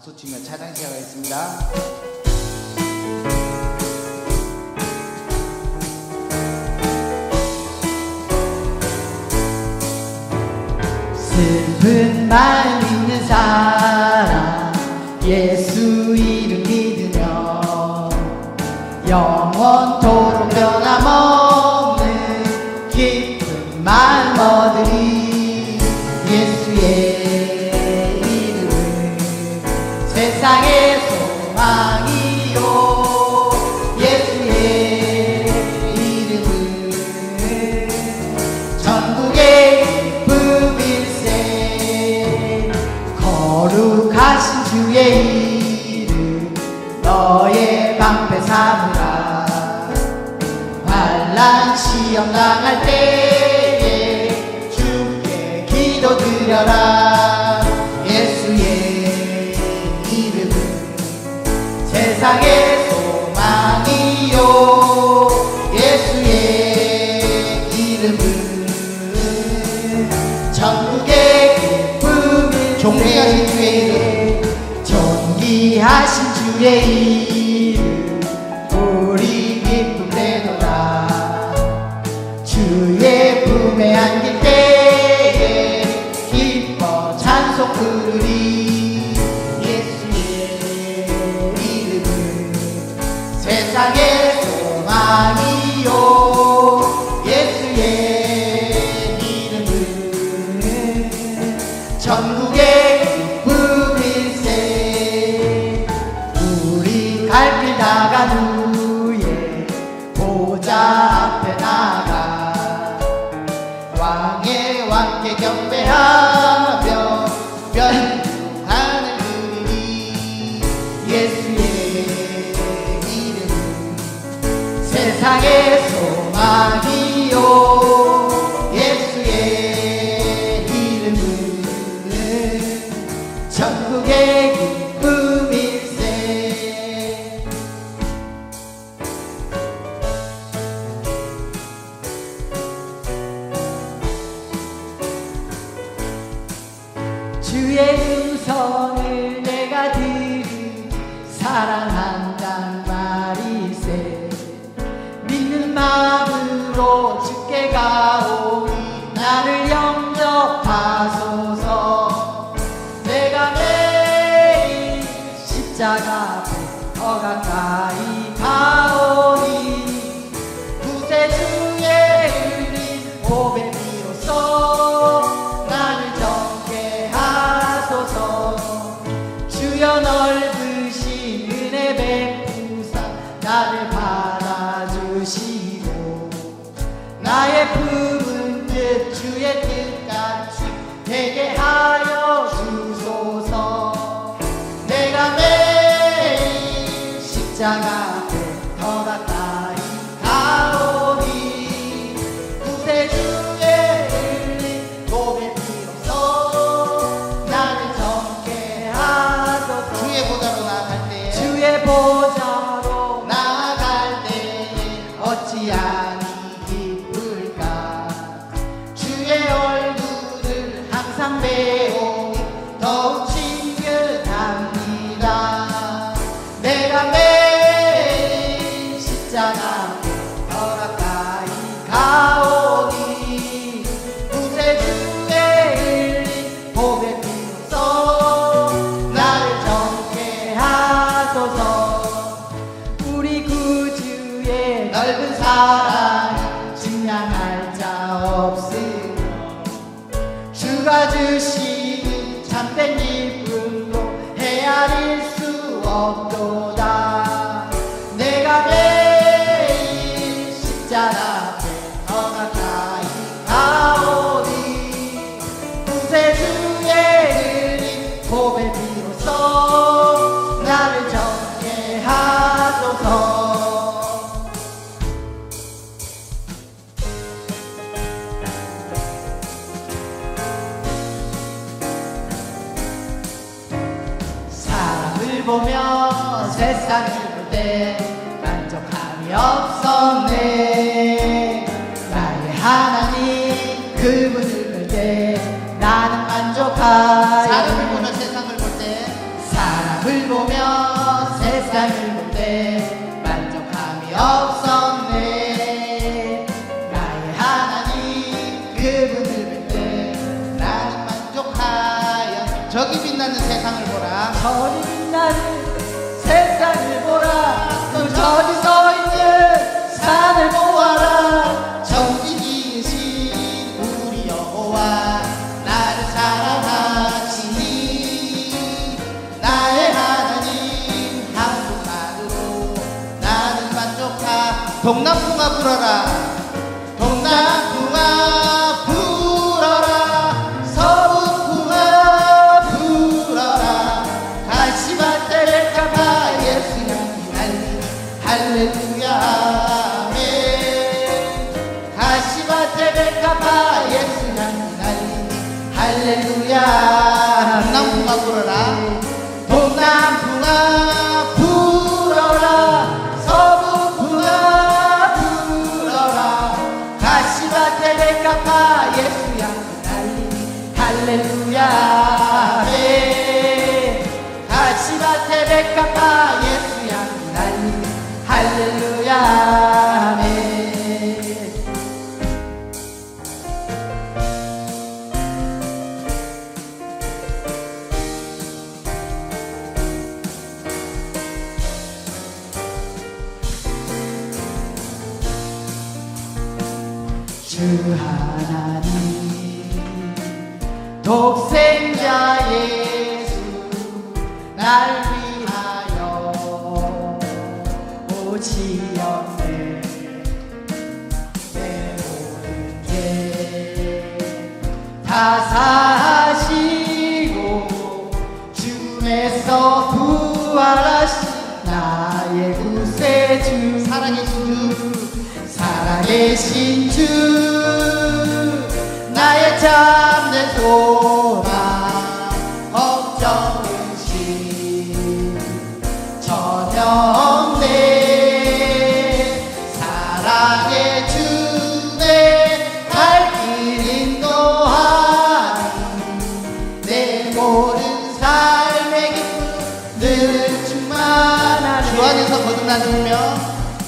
박수 치며 찬양 시작하겠습니다. 슬픈 말 믿는 사람 예수 이름 믿으며 영원토록 변함없는 기쁜 마음 얻으리. 예수의 이름은 세상의 소망이요 예수의 이름은 전국의 기쁨일세. 거룩하신 주의 이름 너의 방패 삼으라. 환난 시험 당할 때에 주께 기도드려라. 예수의 이름은 세상의 소망이요 예수의 이름은 전국의 기쁨이. 존귀하신 주의 이름, 존귀하신 주의 이름 우리 기쁨 되도다. 주의 품에 안길 때에 기뻐 찬송 부르리. 예수의 이름은 세상의 소망이요 예수의 이름은 전국의 기쁨일세. 우리 갈 길 나간 후에 보좌 앞에 나가 왕의 왕께 경배하며 면하는 그리니. 예수의 이름은 세상의 소망이요 예수의 이름은 전국의 기쁨일세. 주의 음성을 내가 들으니 사랑한단 말이세. 믿는 마음으로 주께 가오니 나를 영접하소서. 내가 매일 십자가 앞에 더 가까이 가오니 구세주의 은리 보배 비로소 나를 정케 하소서. 주여 넓으신 은혜 베푸사 나를 받아주시고 나의 품은 뜻 주의 뜻같이 되게 하여 주소서. 내가 매일 십자가 앞에 더 가까이 가오니 구세주의 은리 보배 비로소 나를 정케 하소서. 주의 보좌로 나아갈 때, 주의 보좌로 나아갈 때에 어찌하니 기쁠까. 주의 얼굴을 항상 배우니 더욱 친근합니다. 내가 매일 십자가 앞에 더 가까이 가오니 구세주의 은리 보배 비로소 나를 정케 하소서. 우리 구주의 넓은 사랑이 증량할 자 없으며 주가 주시는 참된 기쁨도 헤아릴 수 없도다. 내가 매일 십자가 앞에 더 가까이 가오니 구세주의 은리 보배 비로소 나를 정케 하소서. 사람을 보며 세상을 볼 때 만족함이 없었네. 나의 하나님 그분을 볼 때 나는 만족하여. 사람을 보며 세상을 볼 때, 사람을 사람을 보며 세상을 볼 때 만족함이 없었네. 나의 하나님 그분을 볼 때 나는 만족하여 저기 빛나는 세상을 보라. 저리 빛나는 세상을 보라. 또 저리 서 있는 산을 보아라. 정직이신 우리 여호와 나를 사랑하시니 나의 하나님 한 분만으로 나는 만족하. 동남풍아 불어라. 동남풍아 불어라. 서북풍아 불어라. 가시밭에 백합화 예수 향기 날리니 할렐루야 아멘. 가시밭에 백합화 예수 향기 날리니 할렐루야 아멘. 동남풍아 불어라. 동남풍아 불어라. 서북풍아 불어라. 가시밭에 백합화 예수 향기 날리니 할렐루야 아멘. 가시밭에 백합화 예수 향기 날리니 할렐루야 아멘. 주 하나님 독생자 예수 날 위하여 오시었네. 내 모든 죄 다 사하시고 죽음에서 부활하신 나의 구세주. 살아계신 주 나의 참된 소망 걱정 근심 전혀 없네. 사랑의 주내 갈 길 인도하니 내 모든 삶의 기쁨 늘 충만하네. 주 안에서 거듭난 생명.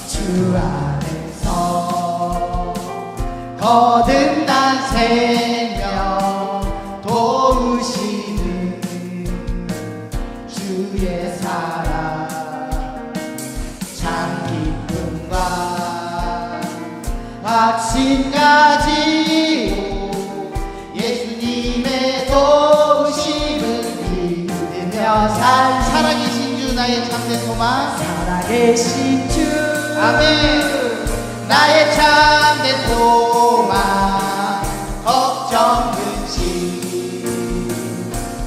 주 안에서 거듭난 생명 도우시는 주의 사랑 참 기쁨과 확신 가지고 예수님의 도우심을 믿으며 살아계신 주 나의 참된 소망. 살아계신 주 아멘. 나의 참된 소망 걱정 근심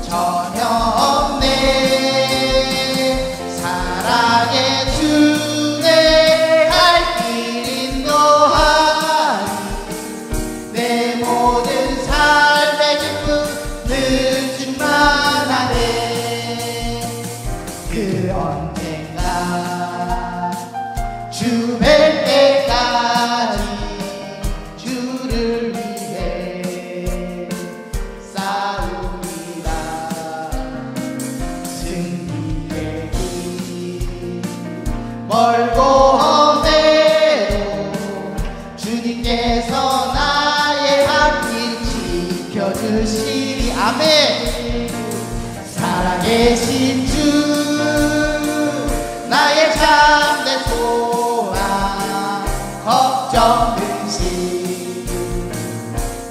전혀 없네. 사랑의 주내 갈 길 인도하니 내 모든 삶의 기쁨 늘 충만하네. 그 언젠가 주 뵐 때까지 주를 위해 싸우리라. 승리의 길 멀고 험해도 주님께서 나의 앞길 지켜주시리. 아멘. 살아계신 주 나의 참된 소망 걱정 근심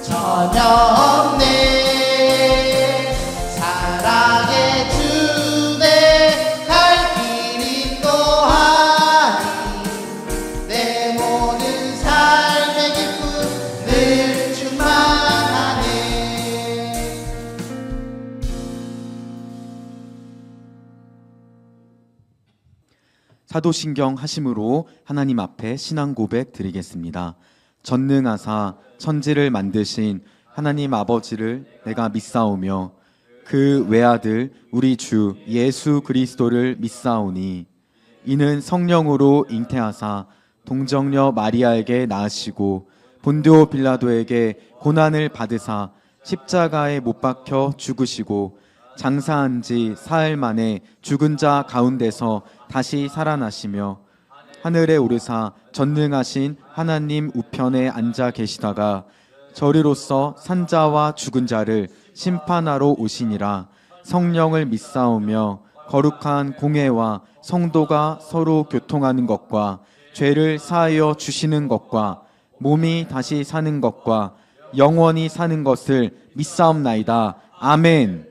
전혀 없네. 사랑의 주내 갈 길 인도하니 내 모든 삶의 기쁨 늘 충만하네. 사도신경 하심으로 하나님 앞에 신앙 고백 드리겠습니다. 전능하사 천지를 만드신 하나님 아버지를 내가 믿사오며 그 외아들 우리 주 예수 그리스도를 믿사오니 이는 성령으로 잉태하사 동정녀 마리아에게 낳으시고 본디오 빌라도에게 고난을 받으사 십자가에 못 박혀 죽으시고 장사한 지 사흘 만에 죽은 자 가운데서 다시 살아나시며 하늘에 오르사 전능하신 하나님 우편에 앉아 계시다가 저리로서 산자와 죽은 자를 심판하러 오시니라. 성령을 믿사오며 거룩한 공회와 성도가 서로 교통하는 것과 죄를 사하여 주시는 것과 몸이 다시 사는 것과 영원히 사는 것을 믿사옵나이다. 아멘.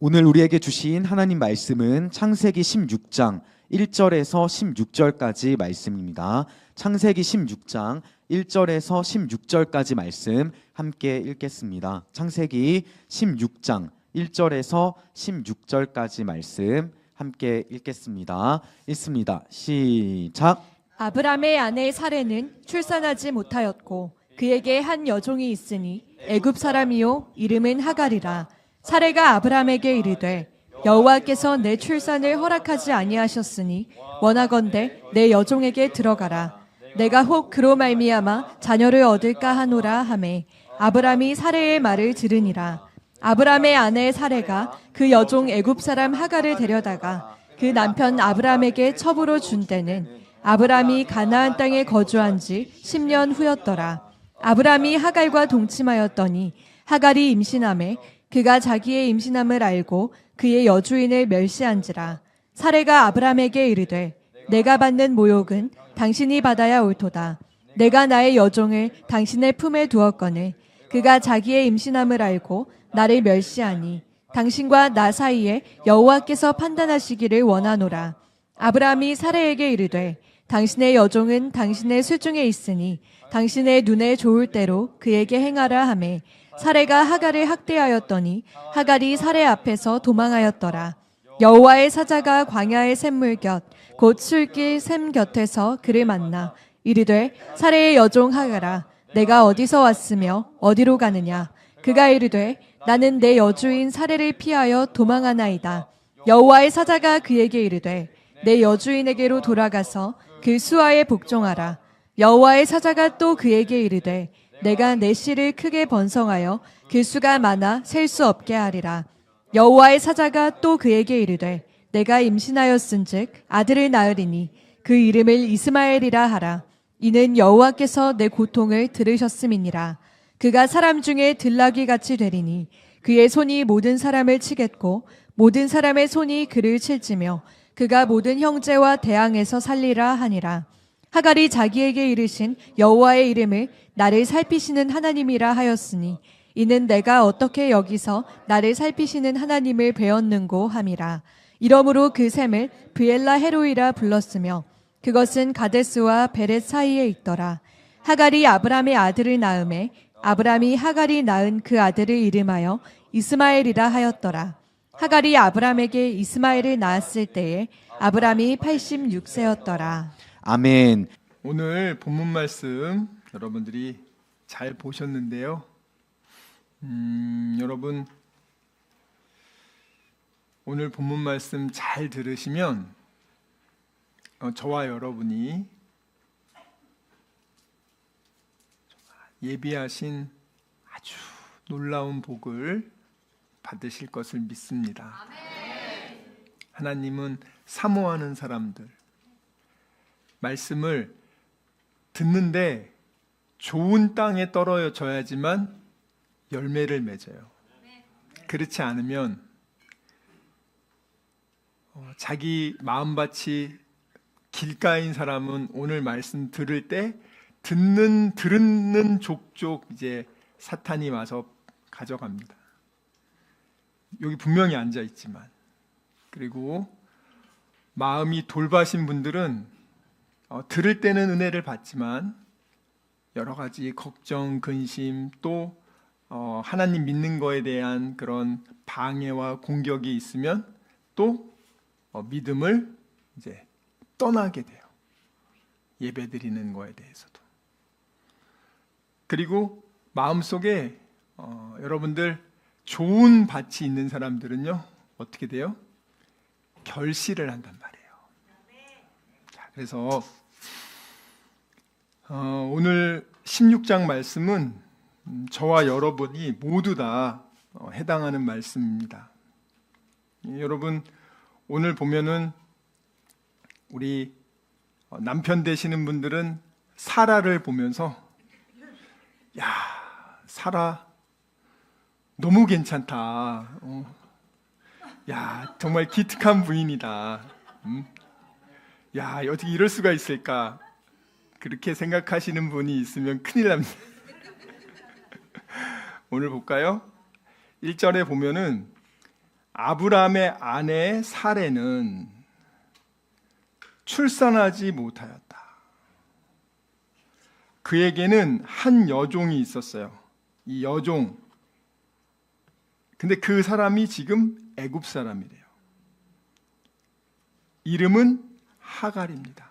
오늘 우리에게 주신 하나님 말씀은 창세기 16장 1절에서 16절까지 말씀입니다. 창세기 16장 1절에서 16절까지 말씀 함께 읽겠습니다. 창세기 16장 1절에서 16절까지 말씀 함께 읽겠습니다. 읽습니다. 시작. 아브람의 아내 사레는 출산하지 못하였고 그에게 한 여종이 있으니 애굽 사람이요 이름은 하갈이라. 사레가 아브람에게 이르되 여호와께서 내 출산을 허락하지 아니하셨으니 원하건대 내 여종에게 들어가라. 내가 혹 그로 말미암아 자녀를 얻을까 하노라 하매 아브람이 사레의 말을 들으니라. 아브람의 아내 사레가 그 여종 애굽 사람 하갈을 데려다가 그 남편 아브람에게 첩으로 준 때는 아브람이 가나안 땅에 거주한 지 10년 후였더라. 아브람이 하갈과 동침하였더니 하갈이 임신하매 그가 자기의 임신함을 알고 그의 여주인을 멸시한지라. 사레가 아브람에게 이르되 내가 받는 모욕은 당신이 받아야 옳도다. 내가 나의 여종을 당신의 품에 두었거늘 그가 자기의 임신함을 알고 나를 멸시하니 당신과 나 사이에 여호와께서 판단하시기를 원하노라. 아브람이 사레에게 이르되 당신의 여종은 당신의 수중에 있으니 당신의 눈에 좋을 대로 그에게 행하라 하매 사레가 하갈을 학대하였더니 하갈이 사레 앞에서 도망하였더라. 여호와의 사자가 광야의 샘물 곁 곧 술길 샘 곁에서 그를 만나 이르되 사레의 여종 하갈아 내가 어디서 왔으며 어디로 가느냐. 그가 이르되 나는 내 여주인 사레를 피하여 도망하나이다. 여호와의 사자가 그에게 이르되 내 여주인에게로 돌아가서 그 수하에 복종하라. 여호와의 사자가 또 그에게 이르되 내가 내 씨를 크게 번성하여 그 수가 많아 셀 수 없게 하리라. 여호와의 사자가 또 그에게 이르되 내가 임신하였은즉 아들을 낳으리니 그 이름을 이스마엘이라 하라. 이는 여호와께서 내 고통을 들으셨음이니라. 그가 사람 중에 들나귀 같이 되리니 그의 손이 모든 사람을 치겠고 모든 사람의 손이 그를 칠지며 그가 모든 형제와 대항에서 살리라 하니라. 하갈이 자기에게 이르신 여호와의 이름을 나를 살피시는 하나님이라 하였으니 이는 내가 어떻게 여기서 나를 살피시는 하나님을 배웠는고 함이라. 이러므로 그 샘을 브엘라 헤로이라 불렀으며 그것은 가데스와 베렛 사이에 있더라. 하갈이 아브람의 아들을 낳음에 아브람이 하갈이 낳은 그 아들을 이름하여 이스마엘이라 하였더라. 하갈이 아브람에게 이스마엘을 낳았을 때에 아브람이 86세였더라. 아멘. 오늘 본문 말씀 여러분들이 잘 보셨는데요. 여러분 오늘 본문 말씀 잘 들으시면 저와 여러분이 예비하신 아주 놀라운 복을 받으실 것을 믿습니다. 하나님은 사모하는 사람들, 말씀을 듣는데 좋은 땅에 떨어져야지만 열매를 맺어요. 그렇지 않으면 자기 마음밭이 길가인 사람은 오늘 말씀 들을 때 듣는 족족 이제 사탄이 와서 가져갑니다. 여기 분명히 앉아 있지만, 그리고 마음이 돌바신 분들은 들을 때는 은혜를 받지만 여러 가지 걱정, 근심, 또 하나님 믿는 거에 대한 그런 방해와 공격이 있으면 또 믿음을 이제 떠나게 돼요. 예배드리는 거에 대해서도. 그리고 마음속에 여러분들 좋은 밭이 있는 사람들은요 어떻게 돼요? 결실을 한단 말이에요. 자, 그래서 오늘 16장 말씀은 저와 여러분이 모두 다 해당하는 말씀입니다. 여러분 오늘 보면은 우리 남편 되시는 분들은 사라를 보면서 야, 사라 너무 괜찮다. 야, 정말 기특한 부인이다. 야, 어떻게 이럴 수가 있을까? 그렇게 생각하시는 분이 있으면 큰일 납니다. 오늘 볼까요? 1절에 보면은 아브라함의 아내 사레는 출산하지 못하였다. 그에게는 한 여종이 있었어요. 이 여종. 근데 그 사람이 지금 애굽 사람이래요. 이름은 하갈입니다.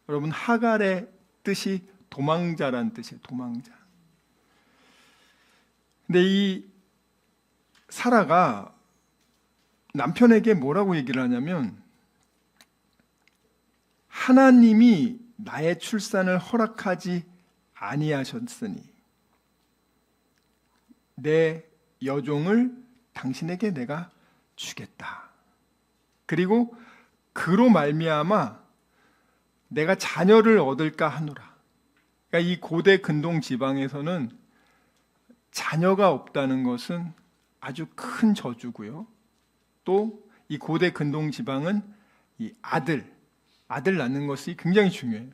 여러분, 하갈의 뜻이 도망자란 뜻이에요. 도망자. 근데 이 사라가 남편에게 뭐라고 얘기를 하냐면, 하나님이 나의 출산을 허락하지 아니하셨으니 내 여종을 당신에게 내가 주겠다. 그리고 그로 말미암아 내가 자녀를 얻을까 하노라. 그러니까 이 고대 근동 지방에서는 자녀가 없다는 것은 아주 큰 저주고요. 또 이 고대 근동 지방은 이 아들 낳는 것이 굉장히 중요해요.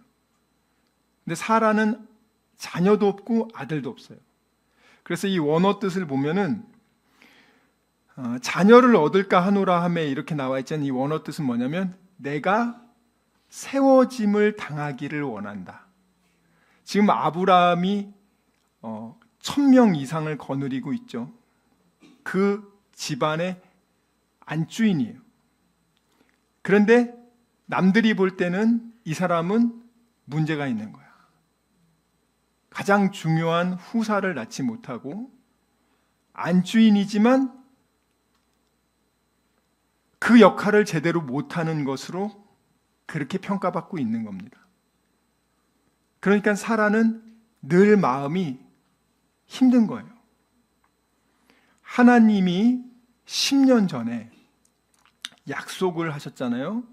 근데 사라는 자녀도 없고 아들도 없어요. 그래서 이 원어 뜻을 보면은 자녀를 얻을까 하노라 하매 이렇게 나와 있잖아요. 이 원어 뜻은 뭐냐면 내가 세워짐을 당하기를 원한다. 지금 아브라함이 1000명 이상을 거느리고 있죠. 그 집안의 안주인이에요. 그런데 남들이 볼 때는 이 사람은 문제가 있는 거야. 가장 중요한 후사를 낳지 못하고 안주인이지만 그 역할을 제대로 못하는 것으로 그렇게 평가받고 있는 겁니다. 그러니까 사라는 늘 마음이 힘든 거예요. 하나님이 10년 전에 약속을 하셨잖아요.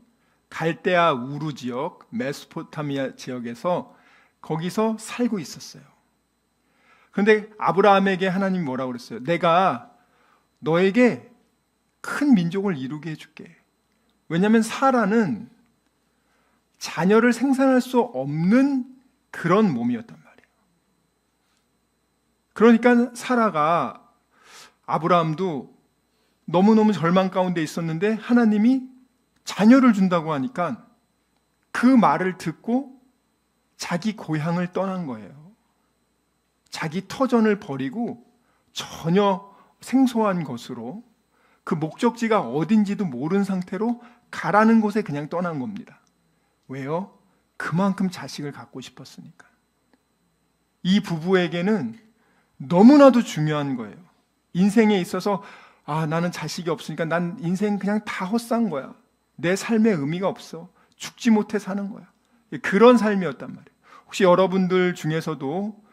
갈대아 우루 지역, 메소포타미아 지역에서 거기서 살고 있었어요. 그런데 아브라함에게 하나님이 뭐라고 그랬어요? 내가 너에게 큰 민족을 이루게 해줄게. 왜냐하면 사라는 자녀를 생산할 수 없는 그런 몸이었단 말이에요. 그러니까 사라가, 아브라함도 너무너무 절망 가운데 있었는데 하나님이 자녀를 준다고 하니까 그 말을 듣고 자기 고향을 떠난 거예요. 자기 터전을 버리고 전혀 생소한 것으로 그 목적지가 어딘지도 모르는 상태로 가라는 곳에 그냥 떠난 겁니다. 왜요? 그만큼 자식을 갖고 싶었으니까. 이 부부에게는 너무나도 중요한 거예요. 인생에 있어서 나는 자식이 없으니까 난 인생 그냥 다 헛산 거야. 내 삶에 의미가 없어. 죽지 못해 사는 거야. 그런 삶이었단 말이에요. 혹시 여러분들 중에서도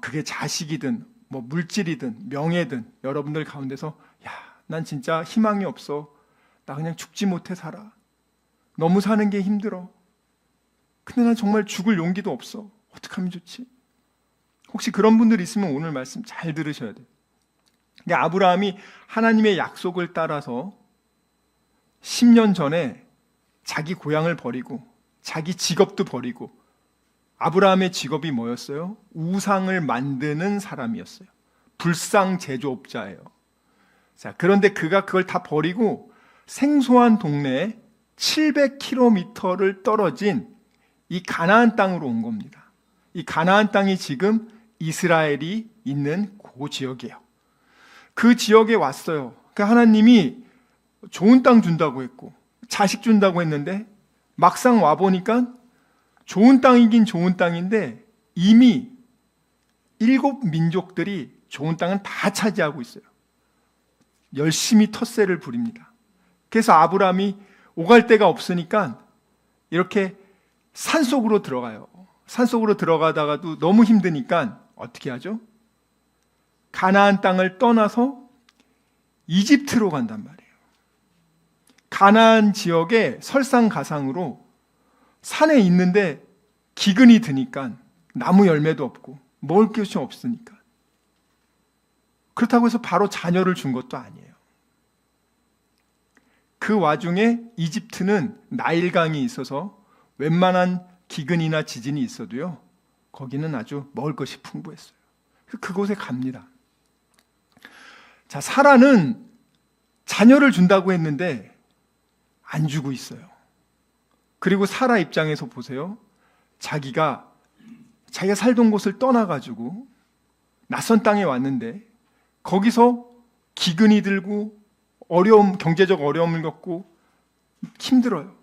그게 자식이든 뭐 물질이든 명예든 여러분들 가운데서 난 진짜 희망이 없어. 나 그냥 죽지 못해 살아. 너무 사는 게 힘들어. 근데 난 정말 죽을 용기도 없어. 어떡하면 좋지? 혹시 그런 분들 있으면 오늘 말씀 잘 들으셔야 돼요. 아브라함이 하나님의 약속을 따라서 10년 전에 자기 고향을 버리고 자기 직업도 버리고, 아브라함의 직업이 뭐였어요? 우상을 만드는 사람이었어요. 불상 제조업자예요. 자, 그런데 그가 그걸 다 버리고 생소한 동네에 700km를 떨어진 이 가나안 땅으로 온 겁니다. 이 가나안 땅이 지금 이스라엘이 있는 그 지역이에요. 그 지역에 왔어요. 그러니까 하나님이 좋은 땅 준다고 했고 자식 준다고 했는데 막상 와보니까 좋은 땅이긴 좋은 땅인데 이미 7민족들이 좋은 땅은 다 차지하고 있어요. 열심히 텃세를 부립니다. 그래서 아브라함이 오갈 데가 없으니까 이렇게 산속으로 들어가요. 산속으로 들어가다가도 너무 힘드니까 어떻게 하죠? 가나안 땅을 떠나서 이집트로 간단 말이에요. 가나안 지역의 설상가상으로 산에 있는데 기근이 드니까 나무 열매도 없고 먹을 것이 없으니까, 그렇다고 해서 바로 자녀를 준 것도 아니에요. 그 와중에 이집트는 나일강이 있어서 웬만한 기근이나 지진이 있어도요, 거기는 아주 먹을 것이 풍부했어요. 그곳에 갑니다. 자, 사라는 자녀를 준다고 했는데 안 주고 있어요. 그리고 사라 입장에서 보세요. 자기가 살던 곳을 떠나가지고 낯선 땅에 왔는데 거기서 기근이 들고 경제적 어려움을 겪고 힘들어요.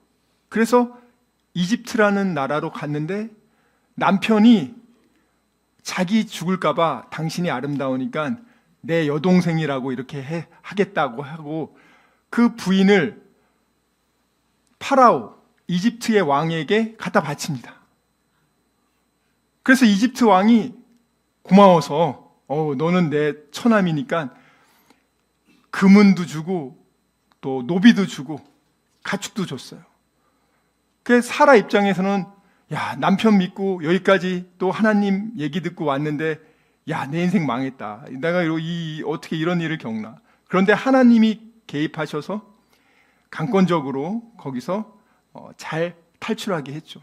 그래서 이집트라는 나라로 갔는데 남편이 자기 죽을까봐 당신이 아름다우니까 내 여동생이라고 이렇게 하겠다고 하고 그 부인을 파라오, 이집트의 왕에게 갖다 바칩니다. 그래서 이집트 왕이 고마워서 너는 내 처남이니까 금은도 주고 또 노비도 주고 가축도 줬어요. 그래서 사라 입장에서는 야, 남편 믿고 여기까지 또 하나님 얘기 듣고 왔는데 야, 내 인생 망했다. 내가 어떻게 이런 일을 겪나. 그런데 하나님이 개입하셔서 강권적으로 거기서 잘 탈출하게 했죠.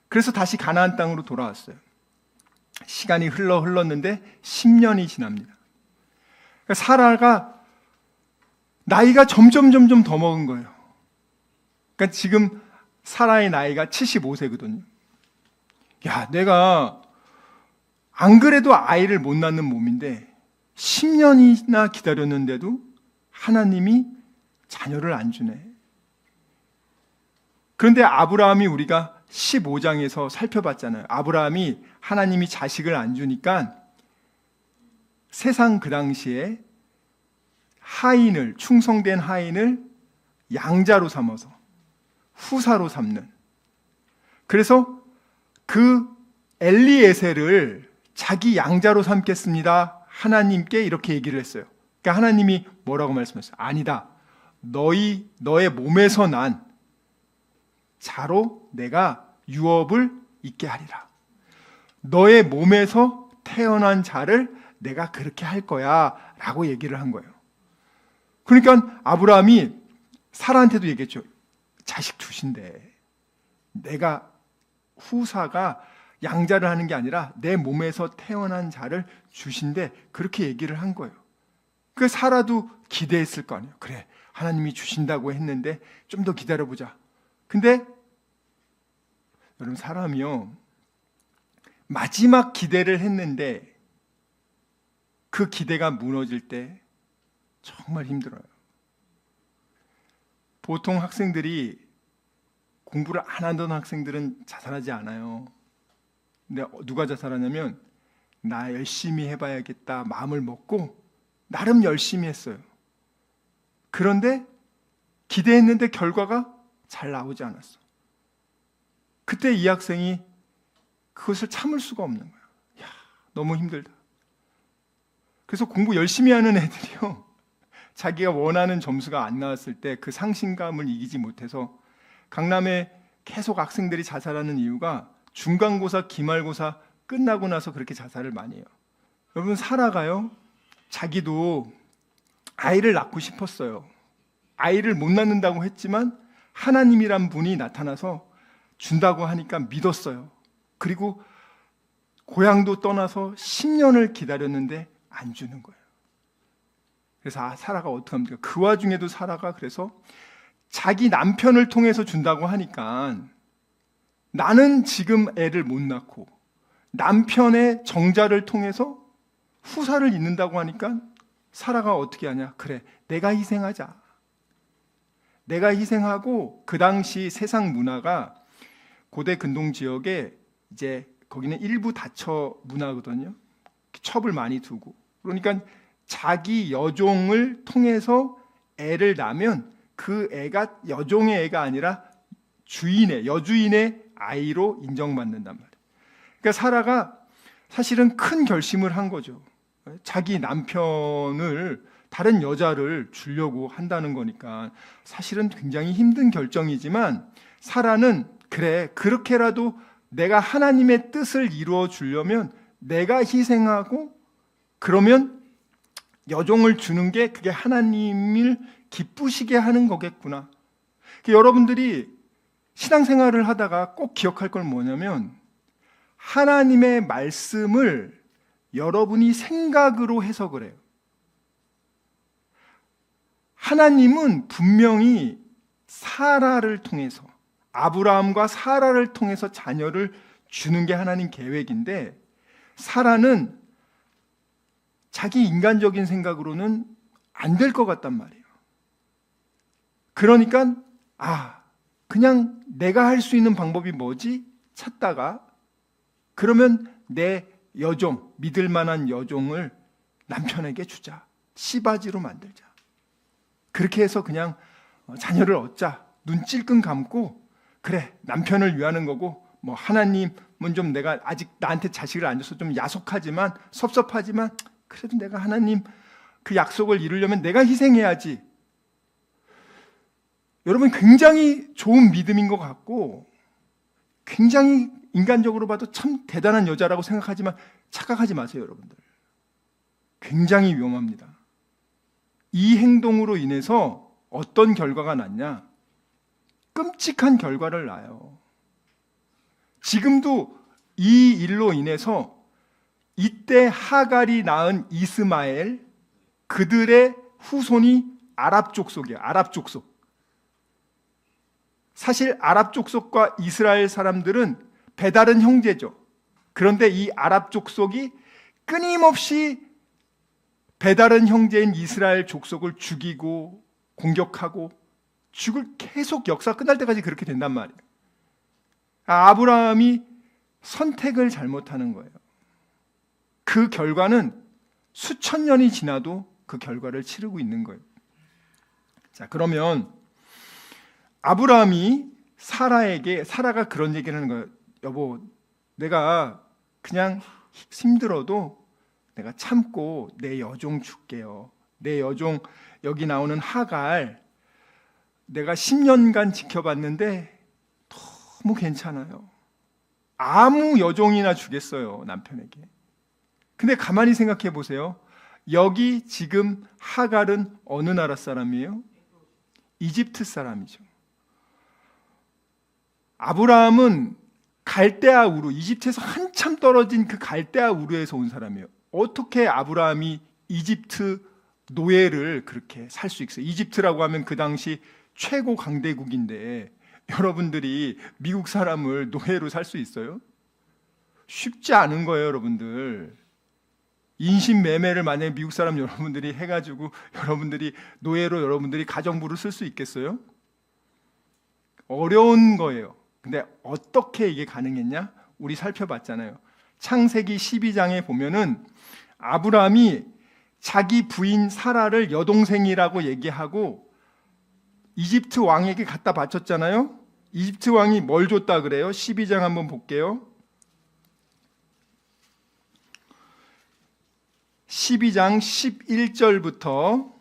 그래서 다시 가나안 땅으로 돌아왔어요. 시간이 흘렀는데 10년이 지납니다. 그러니까 사라가 나이가 점점 더 먹은 거예요. 그러니까 지금 사라의 나이가 75세거든요. 야, 내가 안 그래도 아이를 못 낳는 몸인데 10년이나 기다렸는데도 하나님이 자녀를 안 주네. 그런데 아브라함이 우리가 15장에서 살펴봤잖아요. 아브라함이 하나님이 자식을 안 주니까 세상 그 당시에 충성된 하인을 양자로 삼아서 후사로 삼는, 그래서 그 엘리에셀을 자기 양자로 삼겠습니다. 하나님께 이렇게 얘기를 했어요. 그러니까 하나님이 뭐라고 말씀하셨어요? 아니다. 너의 몸에서 난 자로 내가 유업을 있게 하리라. 너의 몸에서 태어난 자를 내가 그렇게 할 거야 라고 얘기를 한 거예요. 그러니까 아브라함이 사라한테도 얘기했죠. 자식 두신대. 내가 후사가 양자를 하는 게 아니라 내 몸에서 태어난 자를 주신대. 그렇게 얘기를 한 거예요. 그 사라도 기대했을 거 아니에요. 그래, 하나님이 주신다고 했는데 좀 더 기다려보자. 근데 여러분, 사람이요, 마지막 기대를 했는데 그 기대가 무너질 때 정말 힘들어요. 보통 학생들이, 공부를 안 하던 학생들은 자살하지 않아요. 근데 누가 자살하냐면 나 열심히 해봐야겠다 마음을 먹고 나름 열심히 했어요. 그런데 기대했는데 결과가 잘 나오지 않았어. 그때 이 학생이 그것을 참을 수가 없는 거야. 야, 너무 힘들다. 그래서 공부 열심히 하는 애들이요, 자기가 원하는 점수가 안 나왔을 때 그 상심감을 이기지 못해서 강남에 계속 학생들이 자살하는 이유가 중간고사, 기말고사 끝나고 나서 그렇게 자살을 많이 해요. 여러분, 사라가요, 자기도 아이를 낳고 싶었어요. 아이를 못 낳는다고 했지만 하나님이란 분이 나타나서 준다고 하니까 믿었어요. 그리고 고향도 떠나서 10년을 기다렸는데 안 주는 거예요. 그래서 사라가 어떻게 합니까? 그 와중에도 사라가 그래서 자기 남편을 통해서 준다고 하니까, 나는 지금 애를 못 낳고 남편의 정자를 통해서 후사를 잇는다고 하니까 사라가 어떻게 하냐? 그래, 내가 희생하자. 내가 희생하고, 그 당시 세상 문화가 고대 근동 지역에 이제 거기는 일부 다처 문화거든요. 첩을 많이 두고. 그러니까 자기 여종을 통해서 애를 낳으면 그 애가 여종의 애가 아니라 여주인의 아이로 인정받는단 말이에요. 그러니까 사라가 사실은 큰 결심을 한 거죠. 자기 남편을 다른 여자를 주려고 한다는 거니까 사실은 굉장히 힘든 결정이지만 사라는 그래, 그렇게라도 내가 하나님의 뜻을 이루어 주려면 내가 희생하고 그러면 여종을 주는 게 그게 하나님을 기쁘시게 하는 거겠구나. 여러분들이 신앙생활을 하다가 꼭 기억할 건 뭐냐면 하나님의 말씀을 여러분이 생각으로 해석을 해요. 하나님은 분명히 사라를 통해서, 아브라함과 사라를 통해서 자녀를 주는 게 하나님 계획인데 사라는 자기 인간적인 생각으로는 안 될 것 같단 말이에요. 그러니까 그냥 내가 할 수 있는 방법이 뭐지? 찾다가 그러면 내 여종, 믿을 만한 여종을 남편에게 주자. 시바지로 만들자. 그렇게 해서 그냥 자녀를 얻자. 눈 찔끔 감고 그래, 남편을 위하는 거고 뭐 하나님은 좀 내가 아직 나한테 자식을 안 줘서 좀 야속하지만 섭섭하지만 그래도 내가 하나님 그 약속을 이루려면 내가 희생해야지. 여러분 굉장히 좋은 믿음인 것 같고 굉장히 인간적으로 봐도 참 대단한 여자라고 생각하지만 착각하지 마세요, 여러분들. 굉장히 위험합니다. 이 행동으로 인해서 어떤 결과가 났냐? 끔찍한 결과를 낳아요. 지금도 이 일로 인해서 이때 하갈이 낳은 이스마엘, 그들의 후손이 아랍 족속이에요. 아랍 족속. 사실 아랍 족속과 이스라엘 사람들은 배다른 형제죠. 그런데 이 아랍 족속이 끊임없이 배다른 형제인 이스라엘 족속을 죽이고 공격하고 계속 역사 끝날 때까지 그렇게 된단 말이에요. 아브라함이 선택을 잘못하는 거예요. 그 결과는 수천 년이 지나도 그 결과를 치르고 있는 거예요. 자, 그러면 아브라함이 사라가 그런 얘기를 하는 거예요. 여보, 내가 그냥 힘들어도 내가 참고 내 여종 줄게요. 내 여종, 여기 나오는 하갈, 내가 10년간 지켜봤는데 너무 괜찮아요. 아무 여종이나 주겠어요, 남편에게. 근데 가만히 생각해 보세요. 여기 지금 하갈은 어느 나라 사람이에요? 이집트 사람이죠. 아브라함은 갈대아 우르, 이집트에서 한참 떨어진 그 갈대아 우르에서 온 사람이에요. 어떻게 아브라함이 이집트 노예를 그렇게 살 수 있어요? 이집트라고 하면 그 당시 최고 강대국인데 여러분들이 미국 사람을 노예로 살 수 있어요? 쉽지 않은 거예요, 여러분들. 인신매매를 만약에 미국 사람 여러분들이 해가지고 여러분들이 노예로 여러분들이 가정부를 쓸 수 있겠어요? 어려운 거예요. 근데 어떻게 이게 가능했냐? 우리 살펴봤잖아요. 창세기 12장에 보면은 아브라함이 자기 부인 사라를 여동생이라고 얘기하고 이집트 왕에게 갖다 바쳤잖아요. 이집트 왕이 뭘 줬다 그래요? 12장 한번 볼게요. 12장 11절부터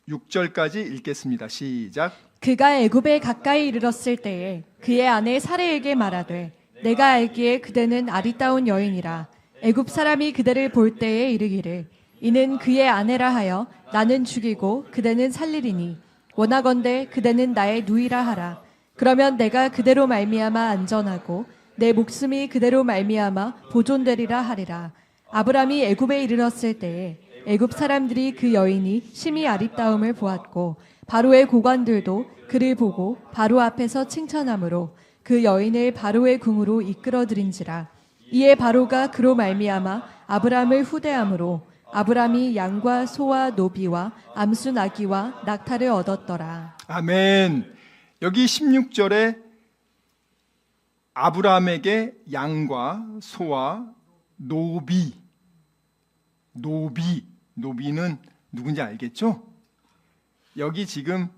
16절까지 읽겠습니다. 시작. 그가 애굽에 가까이 이르렀을 때에 그의 아내 사레에게 말하되 내가 알기에 그대는 아리따운 여인이라. 애굽 사람이 그대를 볼 때에 이르기를 이는 그의 아내라 하여 나는 죽이고 그대는 살리리니 원하건대 그대는 나의 누이라 하라. 그러면 내가 그대로 말미암아 안전하고 내 목숨이 그대로 말미암아 보존되리라 하리라. 아브람이 애굽에 이르렀을 때에 애굽 사람들이 그 여인이 심히 아리따움을 보았고 바로의 고관들도 그를 보고 바로 앞에서 칭찬하므로 그 여인을 바로의 궁으로 이끌어들인지라. 이에 바로가 그로 말미암아 아브람을 후대함으로 아브람이 양과 소와 노비와 암수 나귀와 낙타를 얻었더라. 아멘. 여기 16절에 아브람에게 양과 소와 노비는 누군지 알겠죠? 여기 지금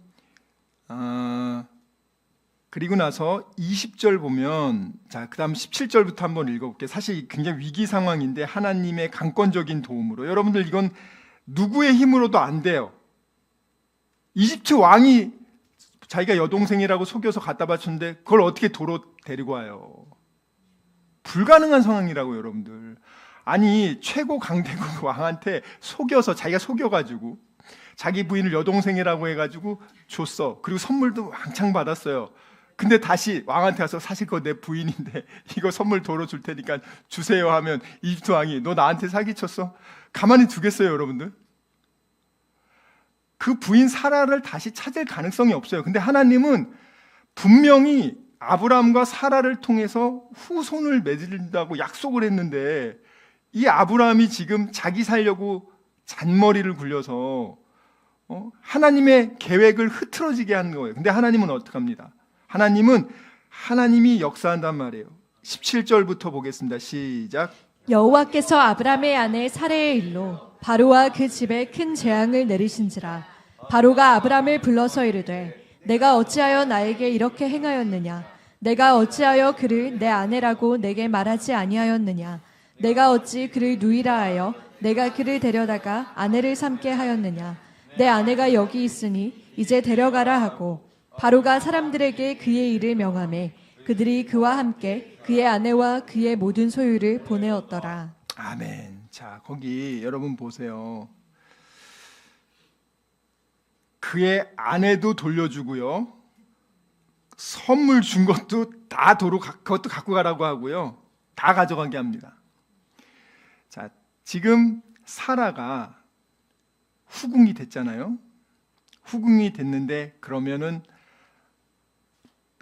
그리고 나서 20절 보면 그 다음 17절부터 한번 읽어볼게요. 사실 굉장히 위기 상황인데 하나님의 강권적인 도움으로 여러분들 이건 누구의 힘으로도 안 돼요. 이집트 왕이 자기가 여동생이라고 속여서 갖다 바쳤는데 그걸 어떻게 도로 데리고 와요? 불가능한 상황이라고 여러분들. 아니 최고 강대국 왕한테 속여서 자기가 속여가지고 자기 부인을 여동생이라고 해가지고 줬어. 그리고 선물도 왕창 받았어요. 근데 다시 왕한테 가서 사실 그거 내 부인인데 이거 선물 도로 줄 테니까 주세요 하면 이집트 왕이 너 나한테 사기쳤어? 가만히 두겠어요 여러분들? 그 부인 사라를 다시 찾을 가능성이 없어요. 근데 하나님은 분명히 아브라함과 사라를 통해서 후손을 맺는다고 약속을 했는데 이 아브라함이 지금 자기 살려고 잔머리를 굴려서 하나님의 계획을 흐트러지게 하는 거예요. 근데 하나님은 어떻게 합니다? 하나님이 역사한단 말이에요. 17절부터 보겠습니다. 시작. 여호와께서 아브람의 아내 사레의 일로 바로와 그 집에 큰 재앙을 내리신지라. 바로가 아브람을 불러서 이르되 내가 어찌하여 나에게 이렇게 행하였느냐? 내가 어찌하여 그를 내 아내라고 내게 말하지 아니하였느냐? 내가 어찌 그를 누이라 하여 내가 그를 데려다가 아내를 삼게 하였느냐? 내 아내가 여기 있으니 이제 데려가라 하고 바로가 사람들에게 그의 일을 명하매 그들이 그와 함께 그의 아내와 그의 모든 소유를 보내었더라. 아멘. 자, 거기 여러분 보세요. 그의 아내도 돌려주고요. 선물 준 것도 다 그것도 갖고 가라고 하고요. 다 가져가게 합니다. 자, 지금 사라가 후궁이 됐잖아요. 후궁이 됐는데 그러면은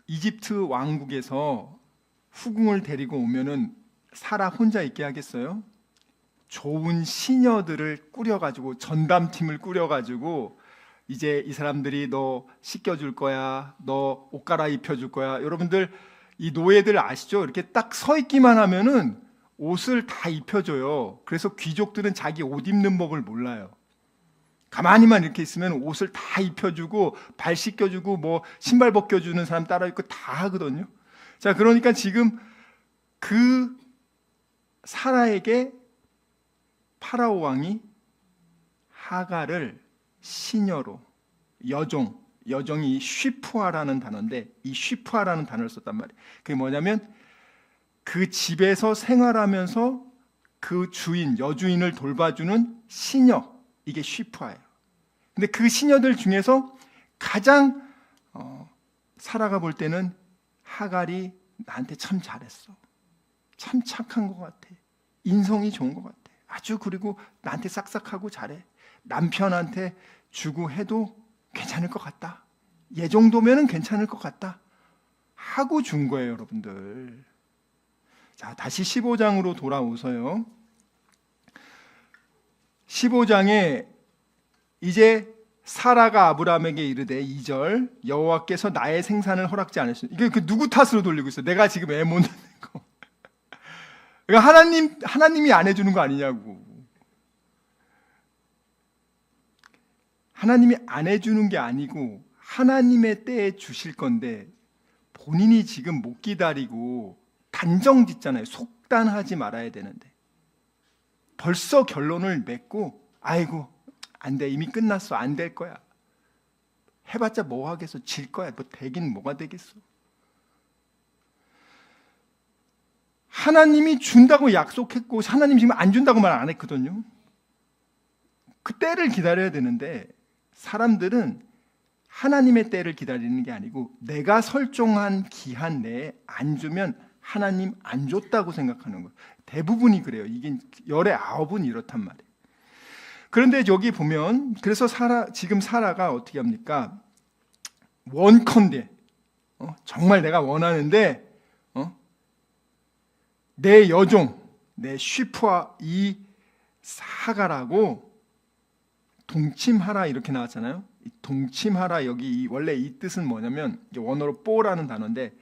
이집트 왕국에서 후궁을 데리고 오면은 사라 혼자 있게 하겠어요? 좋은 시녀들을 꾸려가지고 전담팀을 꾸려가지고 이제 이 사람들이 너 씻겨줄 거야, 너 옷 갈아입혀줄 거야. 여러분들 이 노예들 아시죠? 이렇게 딱 서 있기만 하면은 옷을 다 입혀줘요. 그래서 귀족들은 자기 옷 입는 법을 몰라요. 가만히만 이렇게 있으면 옷을 다 입혀주고 발 씻겨주고 뭐 신발 벗겨주는 사람 따라 입고 다 하거든요. 자, 그러니까 지금 그 사라에게 파라오 왕이 하갈을 시녀로 여종이 쉬프아라는 단어인데 이 쉬프아라는 단어를 썼단 말이에요. 그게 뭐냐면 그 집에서 생활하면서 그 여주인을 돌봐주는 시녀, 이게 쉬프아예요. 근데 그 시녀들 중에서 가장 사라가 볼 때는 하갈이 나한테 참 잘했어. 참 착한 것 같아. 인성이 좋은 것 같아. 아주 그리고 나한테 싹싹하고 잘해. 남편한테 주고 해도 괜찮을 것 같다. 얘 정도면은 괜찮을 것 같다. 하고 준 거예요, 여러분들. 자, 다시 15장으로 돌아오서요. 15장에 이제 사라가 아브라함에게 이르되 2절 여호와께서 나의 생산을 허락지 않으시니 이게 그 누구 탓으로 돌리고 있어요? 내가 지금 애 못 낳는 거. 그러니까 하나님이 안 해주는 거 아니냐고. 하나님이 안 해주는 게 아니고 하나님의 때에 주실 건데 본인이 지금 못 기다리고 단정 짓잖아요. 속단하지 말아야 되는데 벌써 결론을 맺고 아이고 안 돼, 이미 끝났어, 안 될 거야. 해봤자 뭐 하겠어, 질 거야. 뭐 되긴 뭐가 되겠어. 하나님이 준다고 약속했고 하나님 지금 안 준다고 말 안 했거든요. 그 때를 기다려야 되는데 사람들은 하나님의 때를 기다리는 게 아니고 내가 설정한 기한 내에 안 주면 하나님 안 줬다고 생각하는 거예요. 대부분이 그래요. 이게 열의 9은 이렇단 말이에요. 그런데 여기 보면 그래서 지금 사라가 어떻게 합니까? 원컨대 정말 내가 원하는데 내 여종, 내 쉬프와 이 하갈하고 동침하라 이렇게 나왔잖아요. 동침하라 여기 원래 이 뜻은 뭐냐면 원어로 뽀라는 단어인데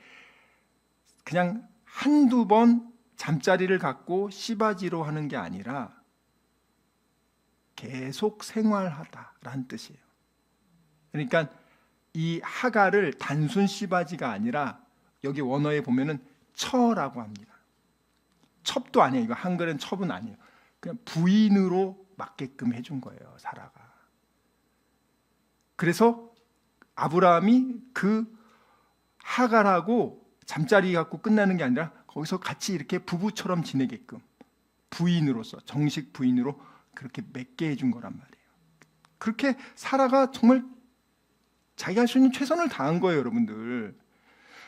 그냥 한두 번 잠자리를 갖고 씨바지로 하는 게 아니라 계속 생활하다라는 뜻이에요. 그러니까 이 하갈을 단순 씨바지가 아니라 여기 원어에 보면은 처라고 합니다. 첩도 아니에요. 이거 한글은 첩은 아니에요. 그냥 부인으로 맞게끔 해준 거예요, 사라가. 그래서 아브라함이 그 하갈하고 잠자리 갖고 끝나는 게 아니라 거기서 같이 이렇게 부부처럼 지내게끔 부인으로서, 정식 부인으로 그렇게 맺게 해준 거란 말이에요. 그렇게 사라가 정말 자기가 할 수 있는 최선을 다한 거예요, 여러분들.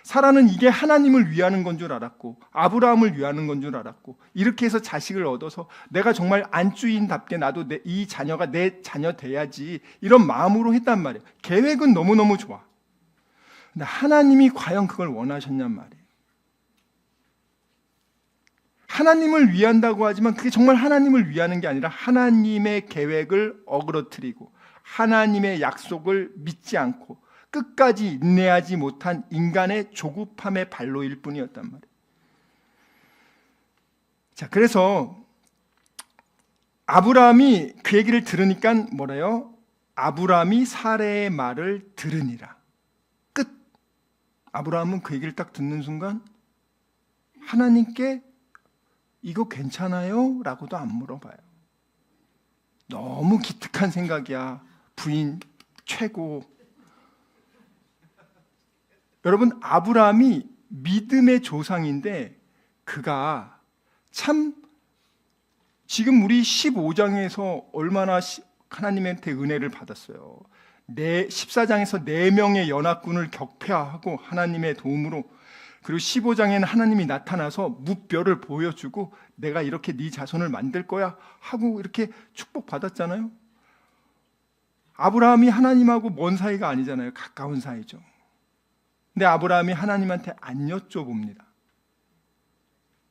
사라는 이게 하나님을 위하는 건 줄 알았고 아브라함을 위하는 건 줄 알았고, 이렇게 해서 자식을 얻어서 내가 정말 안주인답게 나도 이 자녀가 내 자녀 돼야지, 이런 마음으로 했단 말이에요. 계획은 너무너무 좋아. 근데 하나님이 과연 그걸 원하셨냔 말이에요. 하나님을 위한다고 하지만 그게 정말 하나님을 위하는 게 아니라 하나님의 계획을 어그러뜨리고 하나님의 약속을 믿지 않고 끝까지 인내하지 못한 인간의 조급함의 발로일 뿐이었단 말이에요. 자, 그래서 아브라함이 그 얘기를 들으니까 뭐래요? 아브라함이 사레의 말을 들으니라. 끝. 아브라함은 그 얘기를 딱 듣는 순간 하나님께 이거 괜찮아요? 라고도 안 물어봐요. 너무 기특한 생각이야. 부인 최고. 여러분, 아브라함이 믿음의 조상인데 그가 참 지금 우리 15장에서 얼마나 하나님한테 은혜를 받았어요. 14장에서 4명의 연합군을 격파하고 하나님의 도움으로, 그리고 15장에는 하나님이 나타나서 무뼈를 보여주고 내가 이렇게 네 자손을 만들 거야 하고 이렇게 축복받았잖아요. 아브라함이 하나님하고 먼 사이가 아니잖아요. 가까운 사이죠. 근데 아브라함이 하나님한테 안 여쭤봅니다.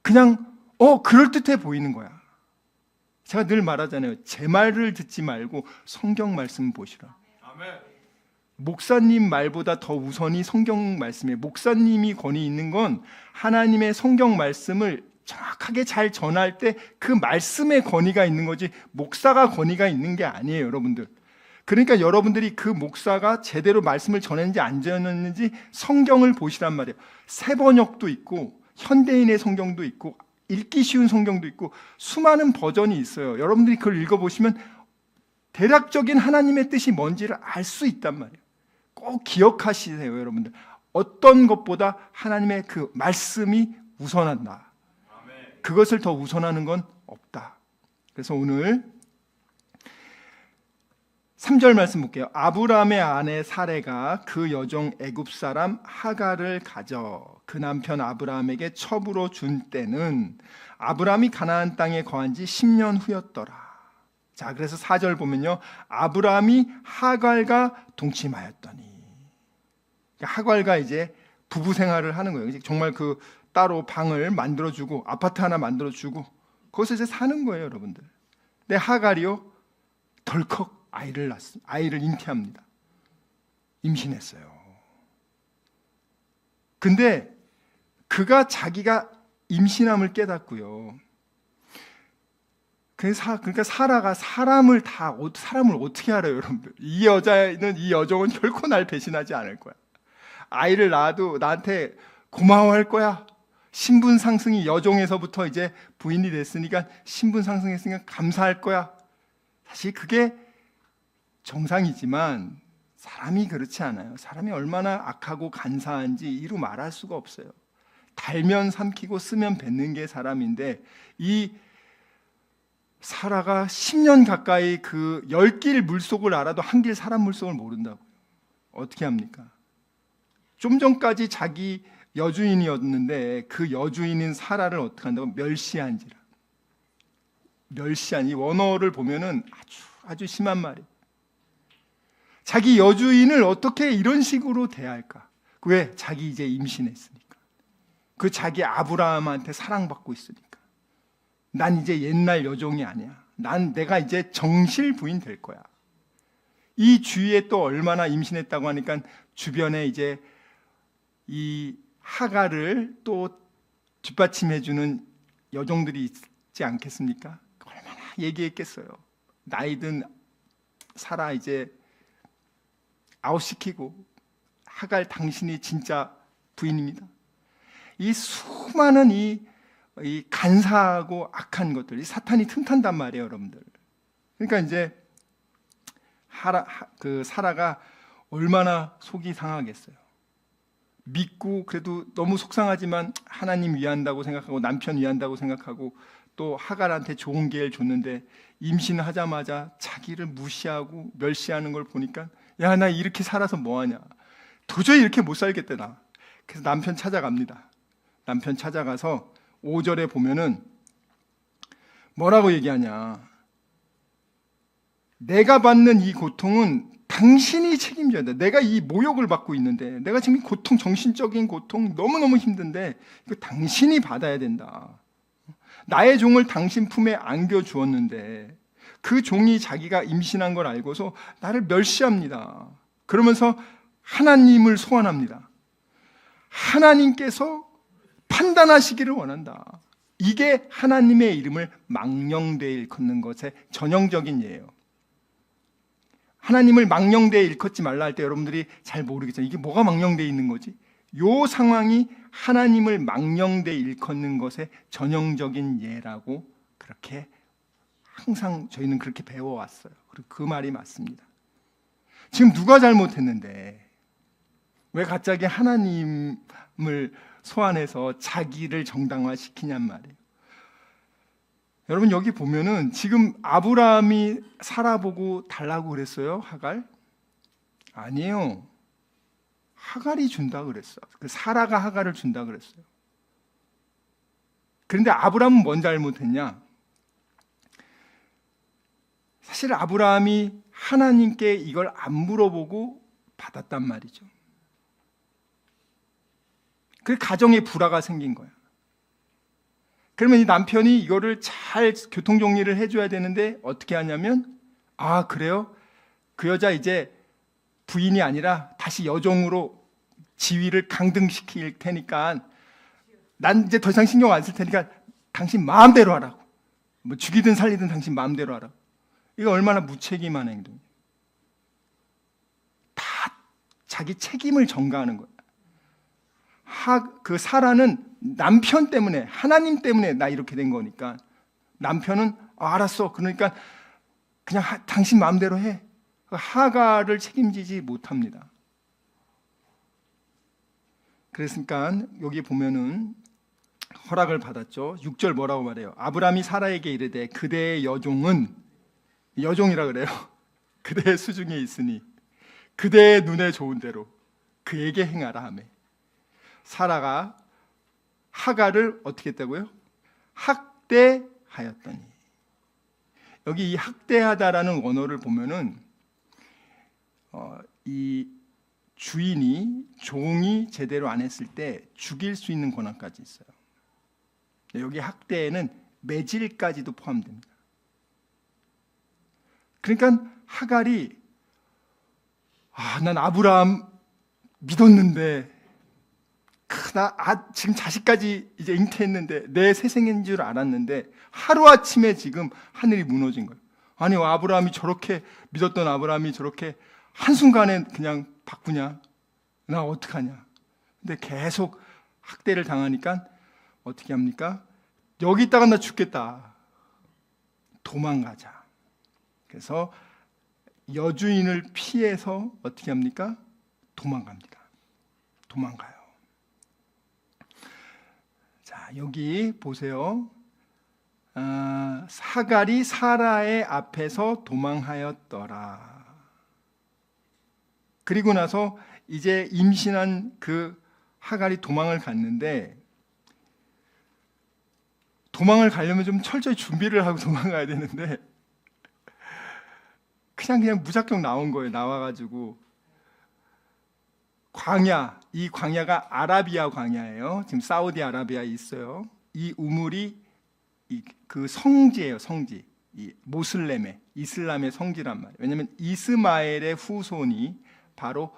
그냥 그럴듯해 보이는 거야. 제가 늘 말하잖아요. 제 말을 듣지 말고 성경 말씀 보시라. 목사님 말보다 더 우선이 성경 말씀이에요. 목사님이 권위 있는 건 하나님의 성경 말씀을 정확하게 잘 전할 때 그 말씀의 권위가 있는 거지 목사가 권위가 있는 게 아니에요, 여러분들. 그러니까 여러분들이 그 목사가 제대로 말씀을 전했는지 안 전했는지 성경을 보시란 말이에요. 새번역도 있고 현대인의 성경도 있고 읽기 쉬운 성경도 있고 수많은 버전이 있어요. 여러분들이 그걸 읽어보시면 대략적인 하나님의 뜻이 뭔지를 알 수 있단 말이에요. 꼭 기억하시세요, 여러분들. 어떤 것보다 하나님의 그 말씀이 우선한다. 그것을 더 우선하는 건 없다. 그래서 오늘 3절 말씀 볼게요. 아브라함의 아내 사레가 그 여종 애굽 사람 하갈을 가져 그 남편 아브라함에게 첩으로 준 때는 아브라함이 가나안 땅에 거한 지 10년 후였더라. 자, 그래서 4절 보면요, 아브라함이 하갈과 동침하였더니, 하갈과 이제 부부 생활을 하는 거예요. 정말 그 따로 방을 만들어주고 아파트 하나 만들어주고 거기서 이제 사는 거예요, 여러분들. 근데 하갈이요 덜컥 아이를 잉태합니다. 임신했어요. 근데 그가 자기가 임신함을 깨닫고요. 그러니까 사라가 사람을 어떻게 알아요, 여러분들? 이 여종은 결코 날 배신하지 않을 거야. 아이를 낳아도 나한테 고마워할 거야. 신분 상승이 여종에서부터 이제 부인이 됐으니까 신분 상승했으니까 감사할 거야. 사실 그게 정상이지만 사람이 그렇지 않아요. 사람이 얼마나 악하고 간사한지 이루 말할 수가 없어요. 달면 삼키고 쓰면 뱉는 게 사람인데 이 사라가 10년 가까이 그 10길 물속을 알아도 한 길 사람 물속을 모른다고요. 어떻게 합니까? 좀 전까지 자기 여주인이었는데 그 여주인인 사라를 어떻게 한다고? 멸시한지라. 멸시한, 이 원어를 보면은 아주 심한 말이에요. 자기 여주인을 어떻게 이런 식으로 대할까? 왜? 자기 이제 임신했으니까. 그 자기 아브라함한테 사랑받고 있으니까. 난 이제 옛날 여종이 아니야. 내가 이제 정실 부인 될 거야. 이 주위에 또 얼마나 임신했다고 하니까 주변에 이제 이 하갈을 또 뒷받침해주는 여종들이 있지 않겠습니까? 얼마나 얘기했겠어요. 나이든 사라 이제 아웃시키고, 하갈 당신이 진짜 부인입니다. 이 수많은 이 간사하고 악한 것들, 이 사탄이 틈탄단 말이에요, 여러분들. 그러니까 이제 사라가 얼마나 속이 상하겠어요. 믿고 그래도 너무 속상하지만 하나님 위한다고 생각하고 남편 위한다고 생각하고 또 하갈한테 좋은 기회를 줬는데 임신하자마자 자기를 무시하고 멸시하는 걸 보니까 야, 나 이렇게 살아서 뭐하냐, 도저히 이렇게 못 살겠다 나. 그래서 남편 찾아갑니다. 남편 찾아가서 5절에 보면은 뭐라고 얘기하냐, 내가 받는 이 고통은 당신이 책임져야 돼. 내가 이 모욕을 받고 있는데, 내가 지금 고통, 정신적인 고통 너무너무 힘든데 이거 당신이 받아야 된다. 나의 종을 당신 품에 안겨주었는데 그 종이 자기가 임신한 걸 알고서 나를 멸시합니다. 그러면서 하나님을 소환합니다. 하나님께서 판단하시기를 원한다. 이게 하나님의 이름을 망령되이 일컫는 것의 전형적인 예예요. 하나님을 망령되이 일컫지 말라 할 때 여러분들이 잘 모르겠죠. 이게 뭐가 망령되이 있는 거지? 요 상황이 하나님을 망령되이 일컫는 것의 전형적인 예라고 그렇게 항상 저희는 그렇게 배워왔어요. 그리고 그 말이 맞습니다. 지금 누가 잘못했는데 왜 갑자기 하나님을 소환해서 자기를 정당화시키냔 말이에요. 여러분 여기 보면은 지금 아브라함이 사라 보고 달라고 그랬어요? 하갈? 아니에요. 하갈이 준다 그랬어. 그 사라가 하갈을 준다 그랬어요. 그런데 아브라함은 뭔 잘못했냐? 사실 아브라함이 하나님께 이걸 안 물어보고 받았단 말이죠. 그 가정에 불화가 생긴 거야. 그러면 이 남편이 이거를 잘 교통정리를 해줘야 되는데 어떻게 하냐면, 아 그래요? 그 여자 이제 부인이 아니라 다시 여종으로 지위를 강등시킬 테니까 난 이제 더 이상 신경 안 쓸 테니까 당신 마음대로 하라고. 뭐 죽이든 살리든 당신 마음대로 하라고. 이거 얼마나 무책임한 행동이에요. 다 자기 책임을 전가하는 거예요. 그 사라는 남편 때문에, 하나님 때문에 나 이렇게 된 거니까 남편은 알았어. 그러니까 그냥 당신 마음대로 해. 하갈을 책임지지 못합니다. 그랬으니까 여기 보면은 허락을 받았죠. 6절 뭐라고 말해요? 아브라함이 사라에게 이르되 그대의 여종은, 여종이라 그래요. 그대의 수중에 있으니 그대의 눈에 좋은 대로 그에게 행하라 하매, 사라가 하갈을 어떻게 했다고요? 학대하였더니. 여기 이 학대하다라는 원어를 보면은 이 주인이, 종이 제대로 안 했을 때 죽일 수 있는 권한까지 있어요. 여기 학대에는 매질까지도 포함됩니다. 그러니까 하갈이 난 아브라함 믿었는데 지금 자식까지 이제 잉태했는데 내 새생인 줄 알았는데 하루아침에 지금 하늘이 무너진 거예요. 아니 아브라함이 저렇게 믿었던 아브라함이 저렇게 한순간에 그냥 바꾸냐? 나 어떡하냐? 근데 계속 학대를 당하니까 어떻게 합니까? 여기 있다가 나 죽겠다. 도망가자. 그래서 여주인을 피해서 어떻게 합니까? 도망갑니다. 도망가요. 자, 여기 보세요. 하갈이 사라의 앞에서 도망하였더라. 그리고 나서 이제 임신한 그 하갈이 도망을 갔는데, 도망을 가려면 좀 철저히 준비를 하고 도망가야 되는데 그냥 무작정 나온 거예요. 나와가지고 광야, 이 광야가 아라비아 광야예요. 지금 사우디아라비아에 있어요. 이 우물이 그 성지예요. 성지. 이 모슬렘의, 이슬람의 성지란 말이에요. 왜냐하면 이스마엘의 후손이 바로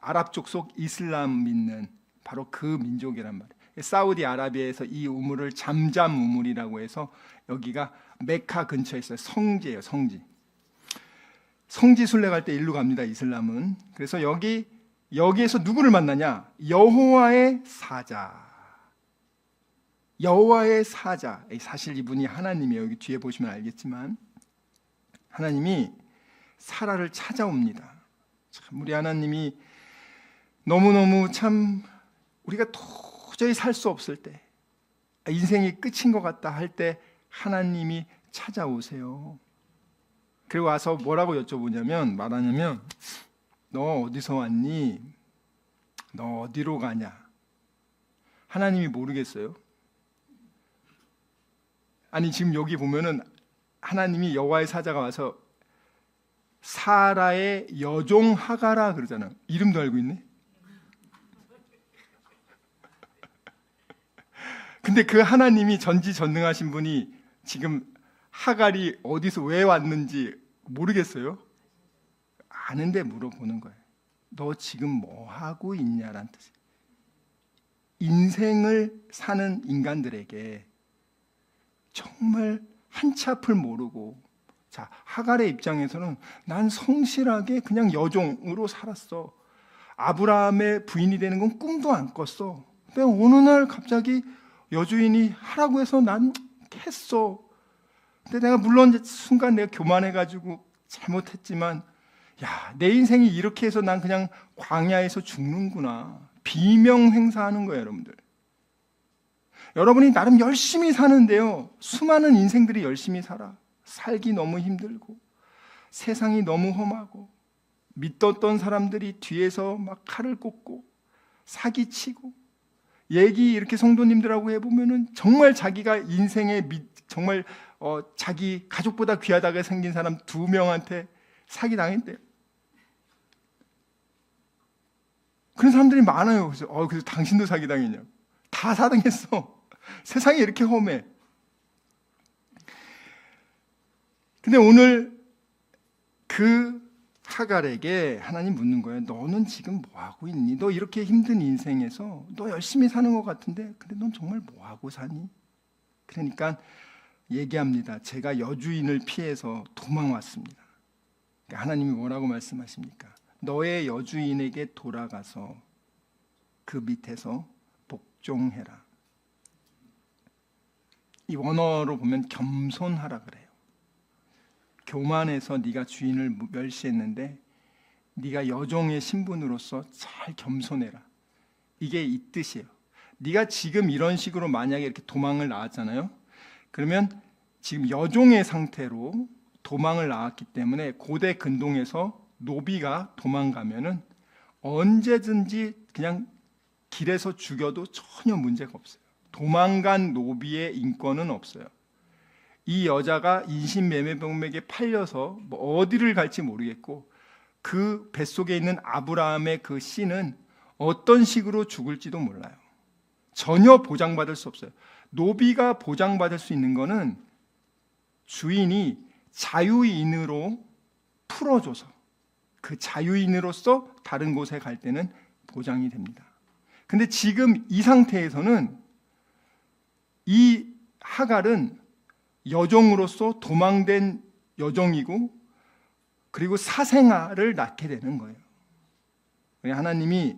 아랍 족속 이슬람 믿는 바로 그 민족이란 말이에요. 사우디아라비아에서 이 우물을 잠잠 우물이라고 해서 여기가 메카 근처에 있어요. 성지예요. 성지. 성지 순례 갈 때 일로 갑니다. 이슬람은. 그래서 여기에서 누구를 만나냐? 여호와의 사자. 여호와의 사자. 사실 이분이 하나님이에요. 여기 뒤에 보시면 알겠지만 하나님이 사라를 찾아옵니다. 참 우리 하나님이 너무너무 참 우리가 도저히 살 수 없을 때, 인생이 끝인 것 같다 할 때 하나님이 찾아오세요. 그리고 와서 뭐라고 여쭤보냐면, 말하냐면 너 어디서 왔니? 너 어디로 가냐? 하나님이 모르겠어요? 아니 지금 여기 보면은 하나님이 여호와의 사자가 와서 사라의 여종 하가라 그러잖아요. 이름도 알고 있네. 근데 그 하나님이 전지전능하신 분이 지금 하갈이 어디서 왜 왔는지 모르겠어요? 아는데 물어보는 거예요. 너 지금 뭐 하고 있냐라는 뜻이에요. 인생을 사는 인간들에게 정말 한치 앞을 모르고, 자, 하갈의 입장에서는 난 성실하게 그냥 여종으로 살았어. 아브라함의 부인이 되는 건 꿈도 안 꿨어. 근데 어느 날 갑자기 여주인이 하라고 해서 난 했어. 근데 내가 물론 순간 내가 교만해가지고 잘못했지만, 야, 내 인생이 이렇게 해서 난 그냥 광야에서 죽는구나. 비명 행사하는 거예요, 여러분들. 여러분이 나름 열심히 사는데요, 수많은 인생들이 열심히 살아. 살기 너무 힘들고 세상이 너무 험하고 믿었던 사람들이 뒤에서 막 칼을 꽂고 사기치고, 얘기 이렇게 성도님들하고 해보면은 정말 자기가 인생에 정말 자기 가족보다 귀하다고 생긴 사람 2명한테 사기당했대요. 그런 사람들이 많아요. 그래서 당신도 사기당했냐고. 다 사당했어. 세상이 이렇게 험해. 근데 오늘 그 하갈에게 하나님 묻는 거예요. 너는 지금 뭐 하고 있니? 너 이렇게 힘든 인생에서 너 열심히 사는 것 같은데, 근데 넌 정말 뭐 하고 사니? 그러니까 얘기합니다. 제가 여주인을 피해서 도망왔습니다. 그러니까 하나님이 뭐라고 말씀하십니까? 너의 여주인에게 돌아가서 그 밑에서 복종해라. 이 원어로 보면 겸손하라 그래요. 교만해서 네가 주인을 멸시했는데 네가 여종의 신분으로서 잘 겸손해라. 이게 이 뜻이에요. 네가 지금 이런 식으로 만약에 이렇게 도망을 나왔잖아요. 그러면 지금 여종의 상태로 도망을 나왔기 때문에 고대 근동에서 노비가 도망가면은 언제든지 그냥 길에서 죽여도 전혀 문제가 없어요. 도망간 노비의 인권은 없어요. 이 여자가 인신매매범에게 팔려서 뭐 어디를 갈지 모르겠고, 그 뱃속에 있는 아브라함의 그 씨는 어떤 식으로 죽을지도 몰라요. 전혀 보장받을 수 없어요. 노비가 보장받을 수 있는 거는 주인이 자유인으로 풀어줘서, 그 자유인으로서 다른 곳에 갈 때는 보장이 됩니다. 근데 지금 이 상태에서는 이 하갈은 여종으로서 도망된 여종이고, 그리고 사생아를 낳게 되는 거예요. 하나님이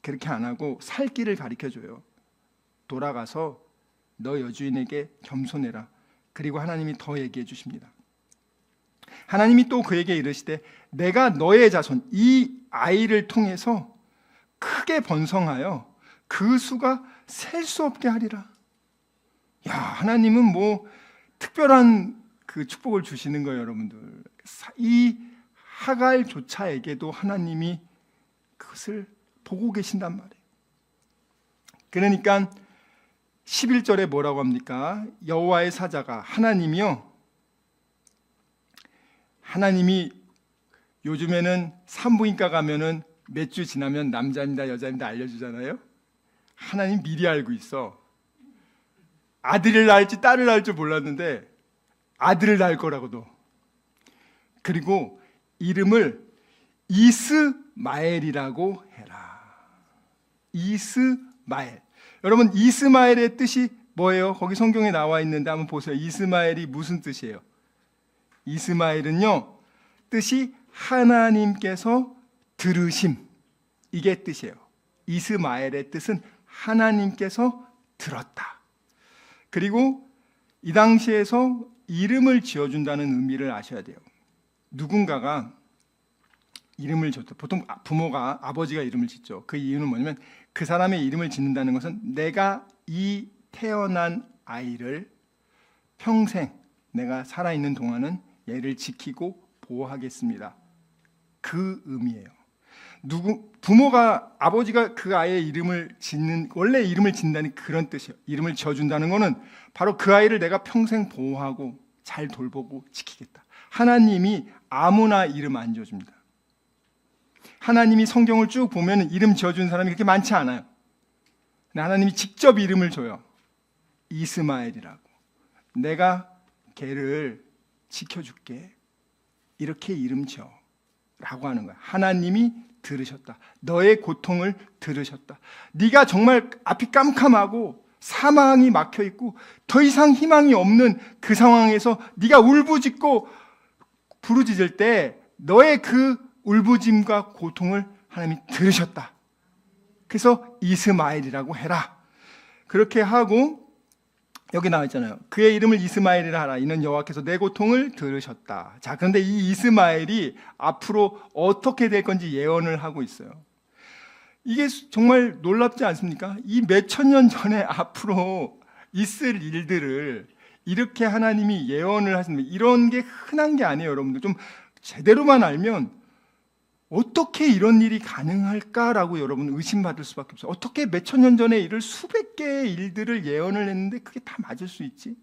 그렇게 안 하고 살 길을 가르쳐줘요. 돌아가서 너 여주인에게 겸손해라. 그리고 하나님이 더 얘기해 주십니다. 하나님이 또 그에게 이르시되 내가 너의 자손, 이 아이를 통해서 크게 번성하여 그 수가 셀 수 없게 하리라. 야, 하나님은 뭐 특별한 그 축복을 주시는 거예요, 여러분들. 이 하갈조차에게도 하나님이 그것을 보고 계신단 말이에요. 그러니까 11절에 뭐라고 합니까? 여호와의 사자가, 하나님이요, 하나님이 요즘에는 산부인과 가면은 몇 주 지나면 남자입니다, 여자입니다 알려주잖아요. 하나님 미리 알고 있어. 아들을 낳을지 딸을 낳을 줄 몰랐는데 아들을 낳을 거라고도. 그리고 이름을 이스마엘이라고 해라. 이스마엘. 여러분, 이스마엘의 뜻이 뭐예요? 거기 성경에 나와 있는데 한번 보세요. 이스마엘이 무슨 뜻이에요? 이스마엘은요, 뜻이 하나님께서 들으심, 이게 뜻이에요. 이스마엘의 뜻은 하나님께서 들었다. 그리고 이 당시에서 이름을 지어준다는 의미를 아셔야 돼요. 누군가가 이름을 줬다. 보통 부모가 아버지가 이름을 짓죠. 그 이유는 뭐냐면 그 사람의 이름을 짓는다는 것은 내가 이 태어난 아이를 평생 내가 살아있는 동안은 얘를 지키고 보호하겠습니다. 그 의미예요. 부모가 아버지가 그 아이의 이름을 짓는, 원래 이름을 짓는다는 그런 뜻이에요. 이름을 지어준다는 것은 바로 그 아이를 내가 평생 보호하고 잘 돌보고 지키겠다. 하나님이 아무나 이름 안 지어줍니다. 하나님이 성경을 쭉 보면 이름 지어준 사람이 그렇게 많지 않아요. 근데 하나님이 직접 이름을 줘요. 이스마엘이라고. 내가 걔를 지켜줄게. 이렇게 이름 지어 라고 하는 거야. 하나님이 들으셨다. 너의 고통을 들으셨다. 네가 정말 앞이 깜깜하고 사망이 막혀있고 더 이상 희망이 없는 그 상황에서 네가 울부짖고 부르짖을 때 너의 그 울부짐과 고통을 하나님이 들으셨다. 그래서 이스마엘이라고 해라. 그렇게 하고 여기 나와 있잖아요. 그의 이름을 이스마엘이라 하라. 이는 여호와께서 내 고통을 들으셨다. 자, 그런데 이 이스마엘이 앞으로 어떻게 될 건지 예언을 하고 있어요. 이게 정말 놀랍지 않습니까? 이 몇천 년 전에 앞으로 있을 일들을 이렇게 하나님이 예언을 하십니다. 이런 게 흔한 게 아니에요, 여러분들. 좀 제대로만 알면 어떻게 이런 일이 가능할까라고 여러분 의심받을 수밖에 없어요. 어떻게 몇천 년 전에 일을 수백 개의 일들을 예언을 했는데 그게 다 맞을 수 있지?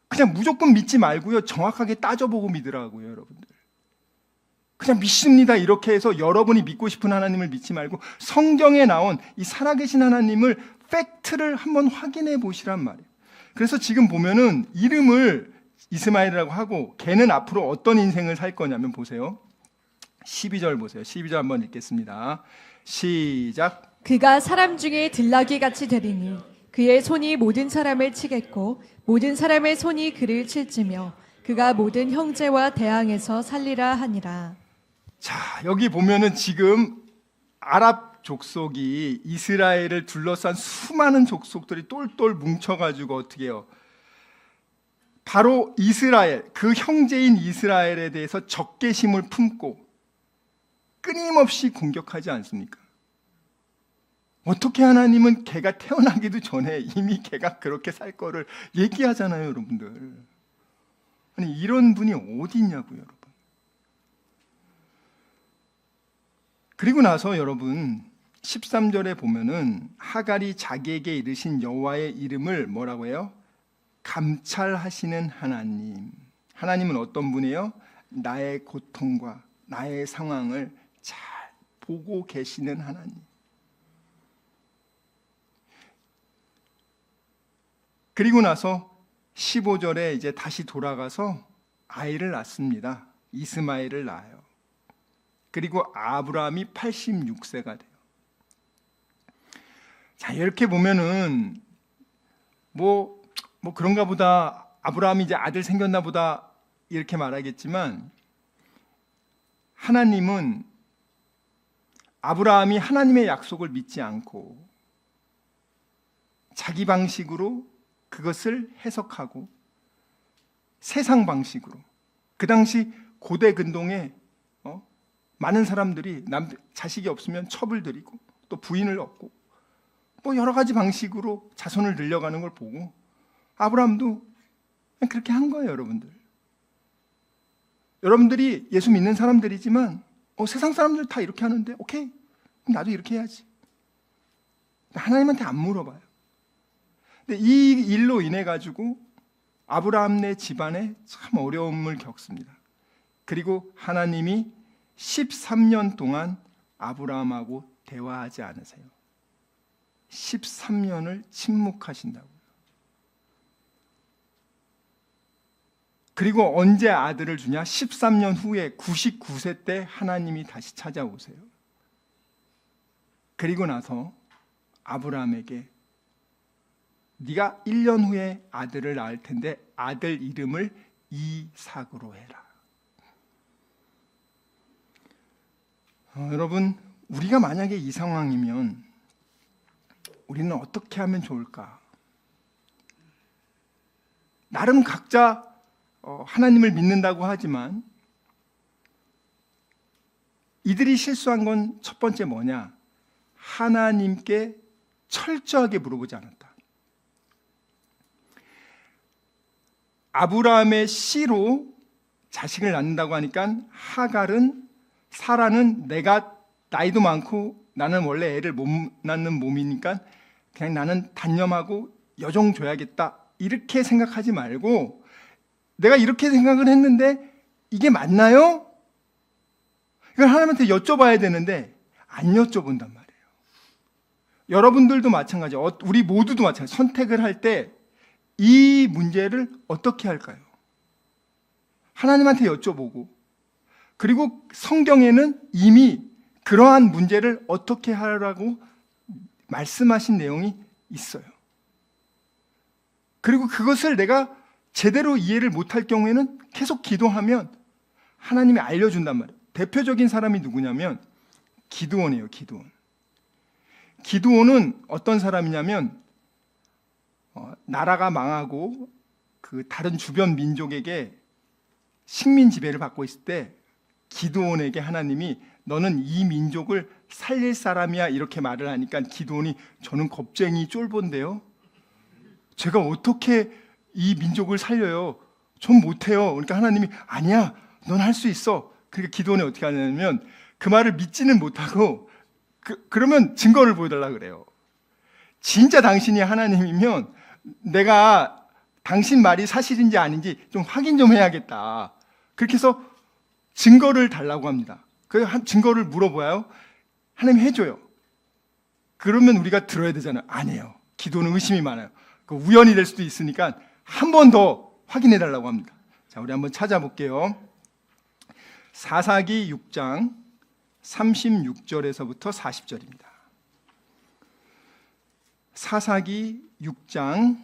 그냥 무조건 믿지 말고요, 정확하게 따져보고 믿으라고요, 여러분들. 그냥 믿습니다 이렇게 해서 여러분이 믿고 싶은 하나님을 믿지 말고 성경에 나온 이 살아계신 하나님을 팩트를 한번 확인해 보시란 말이에요. 그래서 지금 보면은 이름을 이스마엘이라고 하고 걔는 앞으로 어떤 인생을 살 거냐면 보세요. 12절 보세요. 12절 한번 읽겠습니다. 시작. 그가 사람 중에 들나귀 같이 되리니 그의 손이 모든 사람을 치겠고 모든 사람의 손이 그를 칠지며 그가 모든 형제와 대항해서 살리라 하니라. 자, 여기 보면은 지금 아랍 족속이 이스라엘을 둘러싼 수많은 족속들이 똘똘 뭉쳐가지고 어떻게 해요? 바로 이스라엘, 그 형제인 이스라엘에 대해서 적개심을 품고 끊임없이 공격하지 않습니까? 어떻게 하나님은 걔가 태어나기도 전에 이미 걔가 그렇게 살 거를 얘기하잖아요, 여러분들. 아니, 이런 분이 어디 있냐고요, 여러분. 그리고 나서 여러분 13절에 보면은 하갈이 자기에게 이르신 여호와의 이름을 뭐라고 해요? 감찰하시는 하나님. 하나님은 어떤 분이에요? 나의 고통과 나의 상황을 잘 보고 계시는 하나님. 그리고 나서 15절에 이제 다시 돌아가서 아이를 낳습니다. 이스마엘을 낳아요. 그리고 아브라함이 86세가 돼요. 자, 이렇게 보면은 뭐 그런가 보다, 아브라함이 이제 아들 생겼나 보다 이렇게 말하겠지만, 하나님은 아브라함이 하나님의 약속을 믿지 않고 자기 방식으로 그것을 해석하고 세상 방식으로, 그 당시 고대 근동에 많은 사람들이 자식이 없으면 첩을 들이고 또 부인을 얻고 뭐 여러 가지 방식으로 자손을 늘려가는 걸 보고 아브라함도 그냥 그렇게 한 거예요, 여러분들. 여러분들이 예수 믿는 사람들이지만 세상 사람들 다 이렇게 하는데 오케이, 그럼 나도 이렇게 해야지. 하나님한테 안 물어봐요. 근데 이 일로 인해 가지고 아브라함네 집안에 참 어려움을 겪습니다. 그리고 하나님이 13년 동안 아브라함하고 대화하지 않으세요. 13년을 침묵하신다고요. 그리고 언제 아들을 주냐? 13년 후에 99세 때 하나님이 다시 찾아오세요. 그리고 나서 아브라함에게 네가 1년 후에 아들을 낳을 텐데 아들 이름을 이삭으로 해라. 여러분, 우리가 만약에 이 상황이면 우리는 어떻게 하면 좋을까? 나름 각자 하나님을 믿는다고 하지만 이들이 실수한 건 첫 번째 뭐냐? 하나님께 철저하게 물어보지 않았다. 아브라함의 씨로 자식을 낳는다고 하니까 하갈은, 사라는 내가 나이도 많고 나는 원래 애를 못 낳는 몸이니까 그냥 나는 단념하고 여종 줘야겠다 이렇게 생각하지 말고, 내가 이렇게 생각을 했는데 이게 맞나요? 이걸 하나님한테 여쭤봐야 되는데 안 여쭤본단 말이에요. 여러분들도 마찬가지예요. 우리 모두도 마찬가지예요. 선택을 할 때 이 문제를 어떻게 할까요? 하나님한테 여쭤보고, 그리고 성경에는 이미 그러한 문제를 어떻게 하라고 말씀하신 내용이 있어요. 그리고 그것을 내가 제대로 이해를 못할 경우에는 계속 기도하면 하나님이 알려준단 말이에요. 대표적인 사람이 누구냐면 기드온이에요. 기드온은 어떤 사람이냐면 나라가 망하고 그 다른 주변 민족에게 식민 지배를 받고 있을 때 기드온에게 하나님이 너는 이 민족을 살릴 사람이야 이렇게 말을 하니까 기드온이 저는 겁쟁이 쫄보인데요, 제가 어떻게 이 민족을 살려요? 전 못해요. 그러니까 하나님이 아니야, 넌 할 수 있어. 그러니까 기드온이 어떻게 하냐면 그 말을 믿지는 못하고 그러면 증거를 보여달라 그래요. 진짜 당신이 하나님이면 내가 당신 말이 사실인지 아닌지 좀 확인 좀 해야겠다. 그렇게 해서 증거를 달라고 합니다. 그 증거를 물어봐요. 하나님 해줘요. 그러면 우리가 들어야 되잖아요. 아니에요. 기도는 의심이 많아요. 그 우연이 될 수도 있으니까 한 번 더 확인해 달라고 합니다. 자, 우리 한번 찾아볼게요. 사사기 6장 36절에서부터 40절입니다. 사사기 6장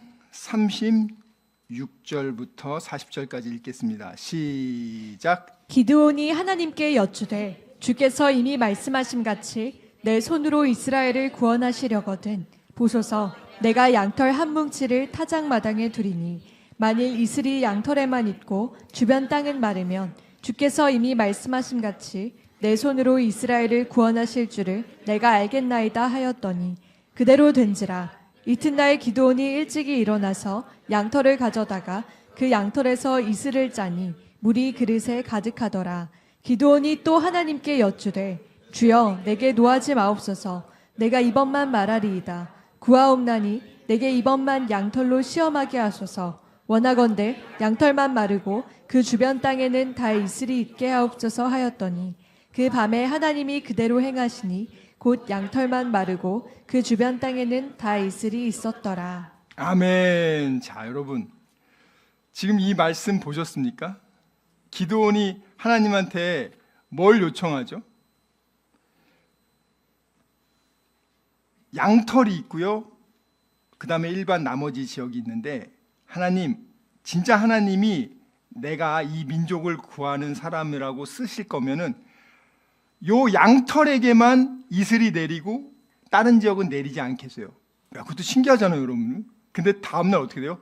36절부터 40절까지 읽겠습니다. 시작. 기드온이 하나님께 여쭈되 주께서 이미 말씀하신 같이 내 손으로 이스라엘을 구원하시려거든 보소서, 내가 양털 한 뭉치를 타작마당에 두리니 만일 이슬이 양털에만 있고 주변 땅은 마르면 주께서 이미 말씀하신 같이 내 손으로 이스라엘을 구원하실 줄을 내가 알겠나이다 하였더니 그대로 된지라. 이튿날 기드온이 일찍이 일어나서 양털을 가져다가 그 양털에서 이슬을 짜니 물이 그릇에 가득하더라. 기드온이 또 하나님께 여쭈되 주여 내게 노하지 마옵소서. 내가 이번만 말하리이다. 구하옵나니 내게 이번만 양털로 시험하게 하소서. 원하건대 양털만 마르고 그 주변 땅에는 다 이슬이 있게 하옵소서 하였더니 그 밤에 하나님이 그대로 행하시니 곧 양털만 마르고 그 주변 땅에는 다 이슬이 있었더라. 아멘. 자, 여러분 지금 이 말씀 보셨습니까? 기드온이 하나님한테 뭘 요청하죠? 양털이 있고요, 그 다음에 일반 나머지 지역이 있는데, 하나님, 진짜 하나님이 내가 이 민족을 구하는 사람이라고 쓰실 거면은 요 양털에게만 이슬이 내리고 다른 지역은 내리지 않겠어요. 야, 그것도 신기하잖아요, 여러분. 근데 다음날 어떻게 돼요?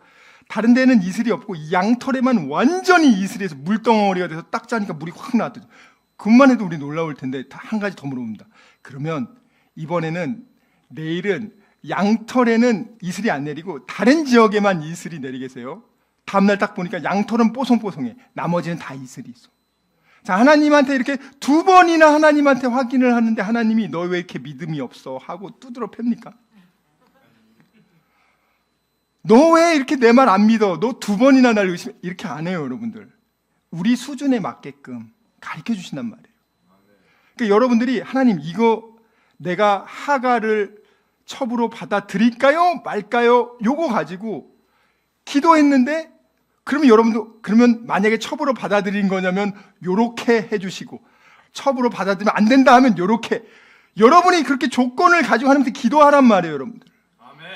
다른 데는 이슬이 없고 이 양털에만 완전히 이슬이 해서 물덩어리가 돼서 딱 짜니까 물이 확 나왔대요. 그것만 해도 우리 놀라울 텐데 한 가지 더 물어봅니다. 그러면 이번에는 내일은 양털에는 이슬이 안 내리고 다른 지역에만 이슬이 내리겠어요? 다음날 딱 보니까 양털은 뽀송뽀송해. 나머지는 다 이슬이 있어. 자, 하나님한테 이렇게 두 번이나 하나님한테 확인을 하는데 하나님이 너 왜 이렇게 믿음이 없어? 하고 두드러 팹니까? 너 왜 이렇게 내 말 안 믿어? 너 두 번이나 날 의심해? 이렇게 안 해요, 여러분들. 우리 수준에 맞게끔 가르쳐 주신단 말이에요. 그러니까 여러분들이 하나님 이거 내가 하갈을 첩으로 받아들일까요? 말까요? 요거 가지고 기도했는데 그러면 여러분도 그러면 만약에 첩으로 받아들인 거냐면 요렇게 해주시고, 첩으로 받아들이면 안 된다 하면 요렇게, 여러분이 그렇게 조건을 가지고 하나님한테 기도하란 말이에요, 여러분들. 아멘.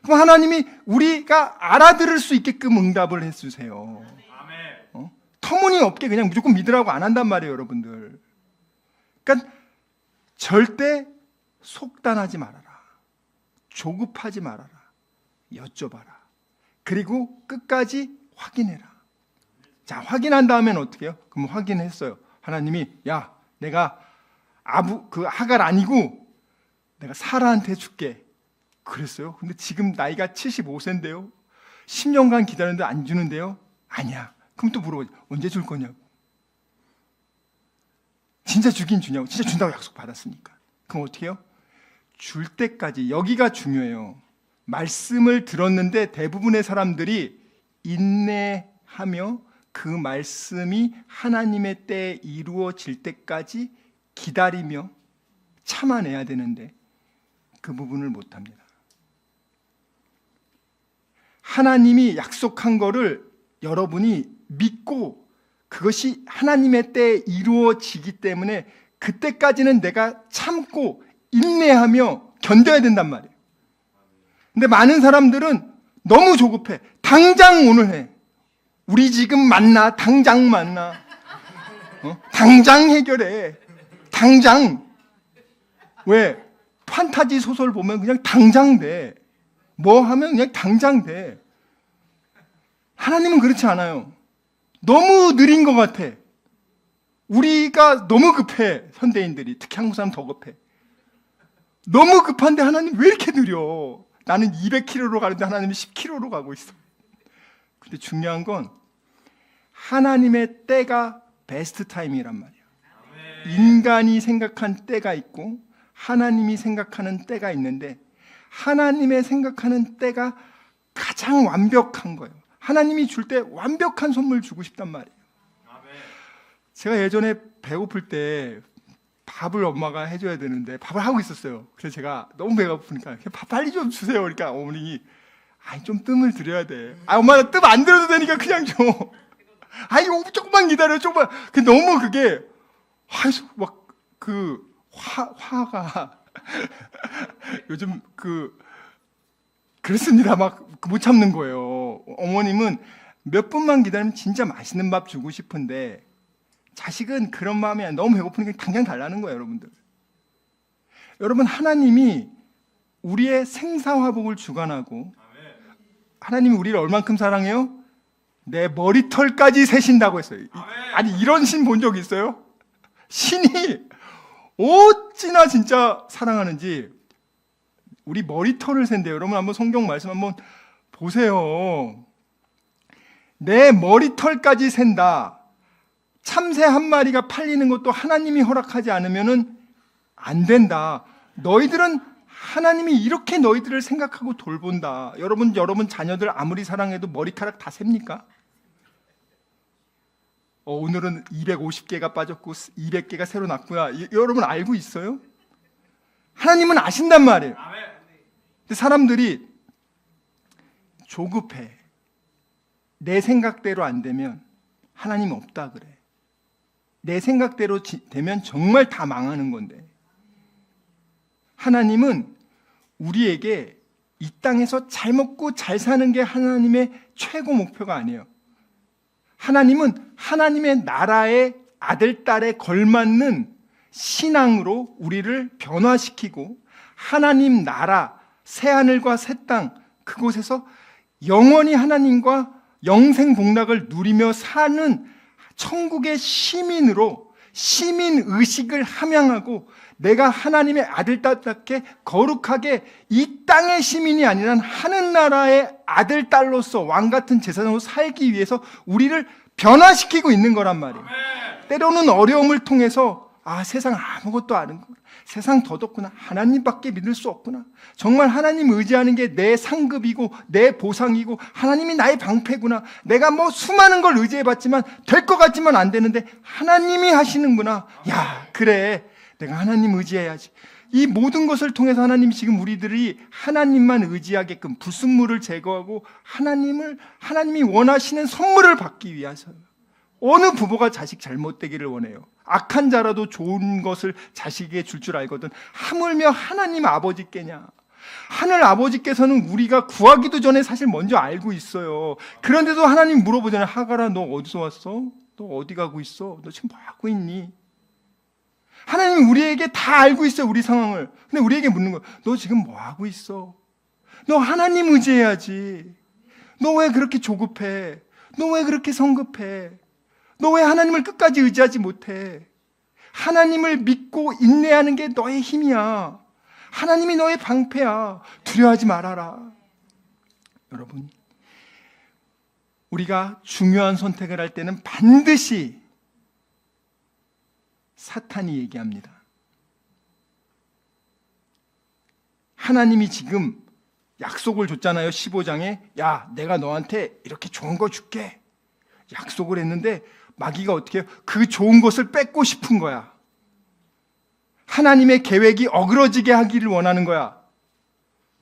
그럼 하나님이 우리가 알아들을 수 있게끔 응답을 해주세요. 아멘. 터무니없게 그냥 무조건 믿으라고 안 한단 말이에요, 여러분들. 그러니까 절대 속단하지 말아라. 조급하지 말아라. 여쭤봐라. 그리고 끝까지 확인해라. 자, 확인한 다음엔 어떻게 해요? 그럼 확인했어요. 하나님이 야, 내가 하갈 아니고 내가 사라한테 줄게. 그랬어요. 근데 지금 나이가 75세인데요. 10년간 기다렸는데 안 주는데요. 아니야. 그럼 또 물어보죠. 언제 줄 거냐고. 진짜 주긴 주냐고. 진짜 준다고 약속 받았으니까. 그럼 어떻게 해요? 줄 때까지. 여기가 중요해요. 말씀을 들었는데 대부분의 사람들이 인내하며 그 말씀이 하나님의 때에 이루어질 때까지 기다리며 참아내야 되는데 그 부분을 못합니다. 하나님이 약속한 거를 여러분이 믿고 그것이 하나님의 때에 이루어지기 때문에 그때까지는 내가 참고 인내하며 견뎌야 된단 말이에요. 근데 많은 사람들은 너무 조급해. 당장 오늘 해. 우리 지금 만나. 당장 만나. 당장 해결해. 당장. 왜? 판타지 소설 보면 그냥 당장 돼. 뭐 하면 그냥 당장 돼. 하나님은 그렇지 않아요. 너무 느린 것 같아. 우리가 너무 급해. 현대인들이. 특히 한국 사람 더 급해. 너무 급한데 하나님 왜 이렇게 느려? 나는 200km로 가는데 하나님이 10km로 가고 있어. 근데 중요한 건 하나님의 때가 베스트 타임이란 말이에요. 인간이 생각한 때가 있고 하나님이 생각하는 때가 있는데 하나님의 생각하는 때가 가장 완벽한 거예요. 하나님이 줄 때 완벽한 선물 주고 싶단 말이에요. 제가 예전에 배고플 때 밥을 엄마가 해줘야 되는데 밥을 하고 있었어요. 그래서 제가 너무 배가 고프니까 밥 빨리 좀 주세요. 그러니까 어머니 좀 뜸을 들여야 돼. 엄마 나 뜸 안 들여도 되니까 그냥 줘. 이거 조금만 기다려. 조금만. 너무 그게 막 화가 요즘 그렇습니다. 막 못 참는 거예요. 어머님은 몇 분만 기다리면 진짜 맛있는 밥 주고 싶은데 자식은 그런 마음이 아니라 너무 배고프니까 당장 달라는 거예요, 여러분들. 여러분, 하나님이 우리의 생사화복을 주관하고 하나님이 우리를 얼만큼 사랑해요? 내 머리털까지 세신다고 했어요. 아니, 이런 신 본 적 있어요? 신이 어찌나 진짜 사랑하는지 우리 머리털을 센대요. 여러분 한번 성경 말씀 한번 보세요. 내 머리털까지 센다. 참새 한 마리가 팔리는 것도 하나님이 허락하지 않으면 안 된다. 너희들은 하나님이 이렇게 너희들을 생각하고 돌본다. 여러분 자녀들 아무리 사랑해도 머리카락 다 셉니까? 오늘은 250개가 빠졌고 200개가 새로 났구나. 여러분 알고 있어요? 하나님은 아신단 말이에요. 근데 사람들이 조급해. 내 생각대로 안 되면 하나님 없다 그래. 내 생각대로 되면 정말 다 망하는 건데 하나님은 우리에게 이 땅에서 잘 먹고 잘 사는 게 하나님의 최고 목표가 아니에요. 하나님은 하나님의 나라의 아들, 딸에 걸맞는 신앙으로 우리를 변화시키고 하나님 나라, 새하늘과 새 땅, 그곳에서 영원히 하나님과 영생복락을 누리며 사는 천국의 시민으로 시민의식을 함양하고 내가 하나님의 아들딸답게 거룩하게 이 땅의 시민이 아니라 하늘나라의 아들딸로서 왕같은 제사장으로 살기 위해서 우리를 변화시키고 있는 거란 말이에요. 때로는 어려움을 통해서 세상 아무것도 아는구나. 세상 더덥구나. 하나님밖에 믿을 수 없구나. 정말 하나님 의지하는 게 내 상급이고 내 보상이고 하나님이 나의 방패구나. 내가 수많은 걸 의지해봤지만 될 것 같지만 안 되는데 하나님이 하시는구나. 야, 그래. 내가 하나님 의지해야지. 이 모든 것을 통해서 하나님이 지금 우리들이 하나님만 의지하게끔 불순물을 제거하고 하나님이 원하시는 선물을 받기 위해서요. 어느 부모가 자식 잘못되기를 원해요? 악한 자라도 좋은 것을 자식에게 줄 알거든. 하물며 하나님 아버지께냐? 하늘 아버지께서는 우리가 구하기도 전에 사실 먼저 알고 있어요. 그런데도 하나님 물어보잖아요. 하갈아, 너 어디서 왔어? 너 어디 가고 있어? 너 지금 뭐 하고 있니? 하나님이 우리에게 다 알고 있어요, 우리 상황을. 근데 우리에게 묻는 거예요. 너 지금 뭐 하고 있어? 너 하나님 의지해야지. 너 왜 그렇게 조급해? 너 왜 그렇게 성급해? 너 왜 하나님을 끝까지 의지하지 못해? 하나님을 믿고 인내하는 게 너의 힘이야. 하나님이 너의 방패야. 두려워하지 말아라. 여러분, 우리가 중요한 선택을 할 때는 반드시 사탄이 얘기합니다. 하나님이 지금 약속을 줬잖아요. 15장에 야, 내가 너한테 이렇게 좋은 거 줄게 약속을 했는데 마귀가 어떻게 해요? 그 좋은 것을 뺏고 싶은 거야. 하나님의 계획이 어그러지게 하기를 원하는 거야.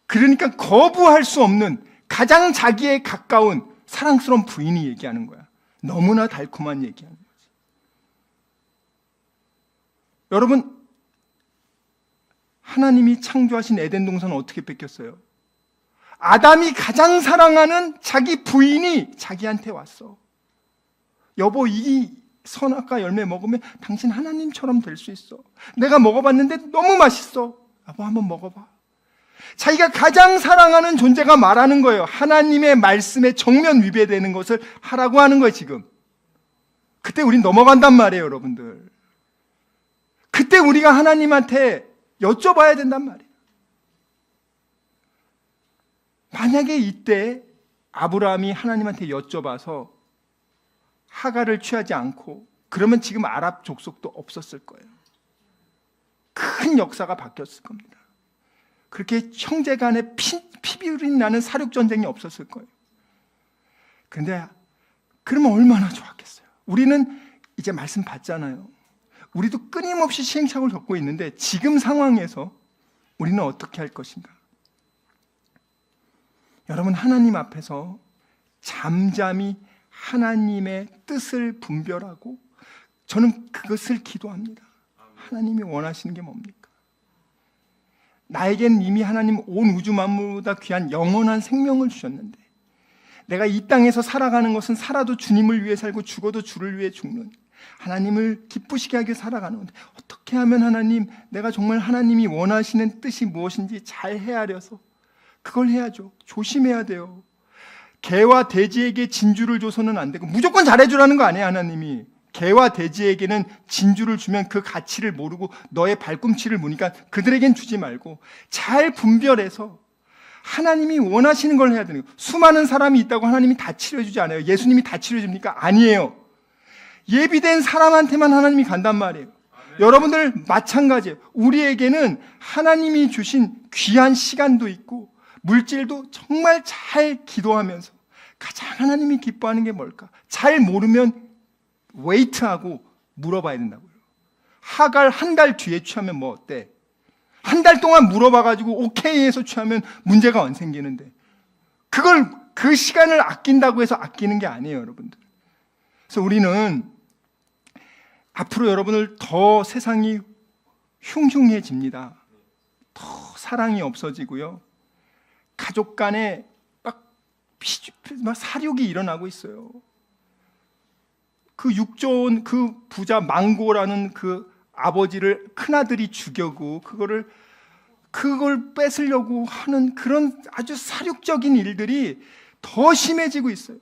그러니까 거부할 수 없는 가장 자기에 가까운 사랑스러운 부인이 얘기하는 거야. 너무나 달콤한 얘기하는 거지. 여러분, 하나님이 창조하신 에덴 동산은 어떻게 뺏겼어요? 아담이 가장 사랑하는 자기 부인이 자기한테 왔어. 여보, 이 선악과 열매 먹으면 당신 하나님처럼 될 수 있어. 내가 먹어봤는데 너무 맛있어. 여보, 한번 먹어봐. 자기가 가장 사랑하는 존재가 말하는 거예요. 하나님의 말씀에 정면 위배되는 것을 하라고 하는 거예요, 지금. 그때 우린 넘어간단 말이에요, 여러분들. 그때 우리가 하나님한테 여쭤봐야 된단 말이에요. 만약에 이때 아브라함이 하나님한테 여쭤봐서 하갈을 취하지 않고 그러면 지금 아랍 족속도 없었을 거예요. 큰 역사가 바뀌었을 겁니다. 그렇게 형제 간에 피비린내 나는 사륙전쟁이 없었을 거예요. 그런데 그러면 얼마나 좋았겠어요. 우리는 이제 말씀 받잖아요. 우리도 끊임없이 시행착오를 겪고 있는데 지금 상황에서 우리는 어떻게 할 것인가? 여러분, 하나님 앞에서 잠잠히 하나님의 뜻을 분별하고 저는 그것을 기도합니다. 하나님이 원하시는 게 뭡니까? 나에겐 이미 하나님 온 우주 만물보다 귀한 영원한 생명을 주셨는데 내가 이 땅에서 살아가는 것은 살아도 주님을 위해 살고 죽어도 주를 위해 죽는 하나님을 기쁘시게 하게 살아가는 건데 어떻게 하면 하나님, 내가 정말 하나님이 원하시는 뜻이 무엇인지 잘 헤아려서 그걸 해야죠. 조심해야 돼요. 개와 돼지에게 진주를 줘서는 안 되고 무조건 잘해주라는 거 아니에요. 하나님이 개와 돼지에게는 진주를 주면 그 가치를 모르고 너의 발꿈치를 무니까 그들에겐 주지 말고 잘 분별해서 하나님이 원하시는 걸 해야 되는 거예요. 수많은 사람이 있다고 하나님이 다 치료해주지 않아요. 예수님이 다 치료해줍니까? 아니에요. 예비된 사람한테만 하나님이 간단 말이에요. 여러분들 마찬가지예요. 우리에게는 하나님이 주신 귀한 시간도 있고 물질도 정말 잘 기도하면서 가장 하나님이 기뻐하는 게 뭘까? 잘 모르면 웨이트하고 물어봐야 된다고요. 하갈 한 달 뒤에 취하면 뭐 어때? 한 달 동안 물어봐가지고 오케이 해서 취하면 문제가 안 생기는데 그걸 그 시간을 아낀다고 해서 아끼는 게 아니에요, 여러분들. 그래서 우리는 앞으로 여러분을 더 세상이 흉흉해집니다. 더 사랑이 없어지고요. 가족 간에 막 사륙이 일어나고 있어요. 그 육조원 그 부자 망고라는 그 아버지를 큰아들이 죽여고 그걸 뺏으려고 하는 그런 아주 사륙적인 일들이 더 심해지고 있어요.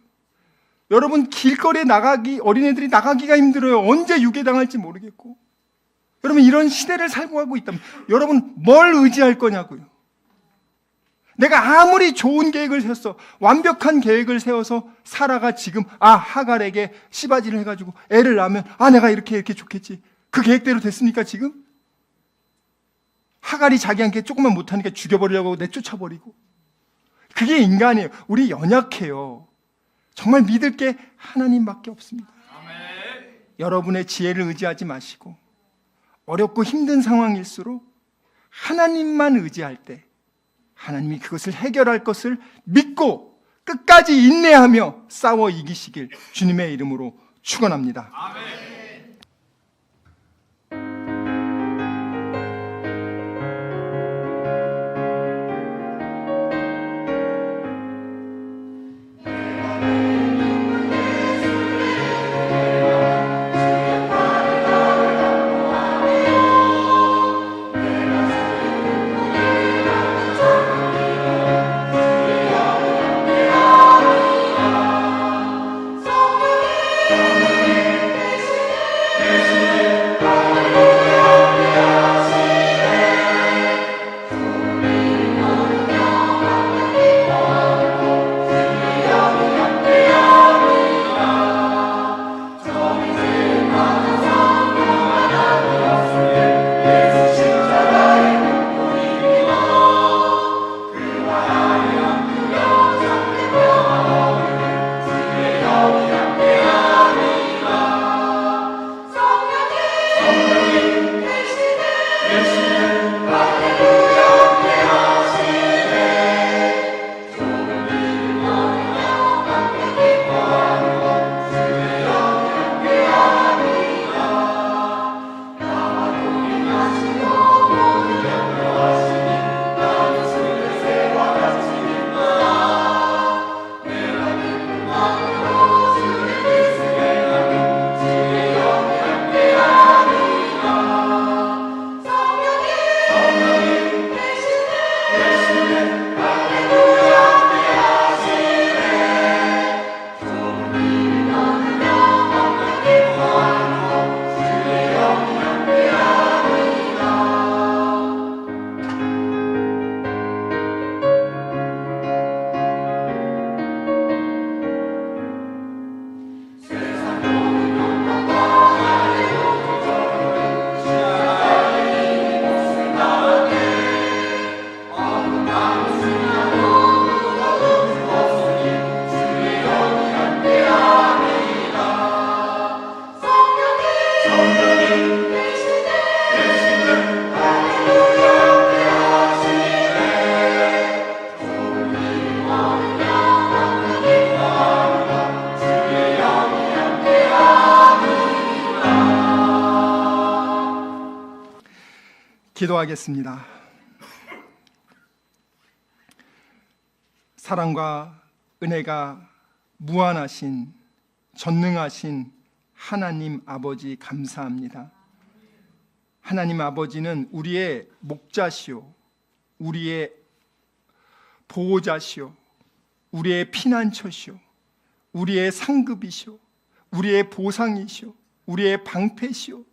여러분, 길거리에 어린애들이 나가기가 힘들어요. 언제 유괴당할지 모르겠고. 여러분, 이런 시대를 살고 가고 있다면 여러분 뭘 의지할 거냐고요. 내가 아무리 좋은 계획을 세웠어, 완벽한 계획을 세워서 사라가 지금 하갈에게 씨바지를 해가지고 애를 낳으면 내가 이렇게 좋겠지. 그 계획대로 됐습니까 지금? 하갈이 자기한테 조금만 못하니까 죽여버리려고 하고 내쫓아버리고. 그게 인간이에요. 우리 연약해요. 정말 믿을 게 하나님밖에 없습니다. 아멘. 여러분의 지혜를 의지하지 마시고 어렵고 힘든 상황일수록 하나님만 의지할 때 하나님이 그것을 해결할 것을 믿고 끝까지 인내하며 싸워 이기시길 주님의 이름으로 축원합니다. 아멘. 사 기도하겠습니다. 사랑과 은혜가 무한하신 전능하신 하나님 아버지 감사합니다. 하나님 아버지는 우리의 목자시오, 우리의 보호자시오, 우리의 피난처시오, 우리의 상급이시오, 우리의 보상이시오, 우리의 방패시오,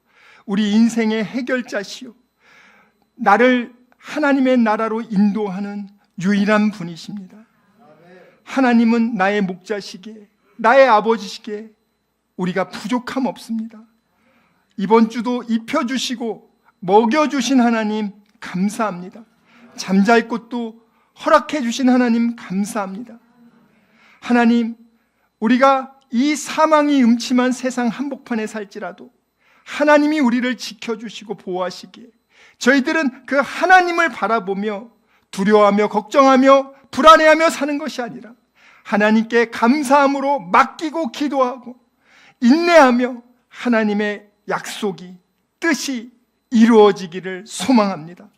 우리 인생의 해결자시오, 나를 하나님의 나라로 인도하는 유일한 분이십니다. 하나님은 나의 목자시기에, 나의 아버지시기에 우리가 부족함 없습니다. 이번 주도 입혀주시고 먹여주신 하나님 감사합니다. 잠잘 곳도 허락해 주신 하나님 감사합니다. 하나님, 우리가 이 사망이 음침한 세상 한복판에 살지라도 하나님이 우리를 지켜주시고 보호하시기에 저희들은 그 하나님을 바라보며 두려워하며 걱정하며 불안해하며 사는 것이 아니라 하나님께 감사함으로 맡기고 기도하고 인내하며 하나님의 약속이, 뜻이 이루어지기를 소망합니다.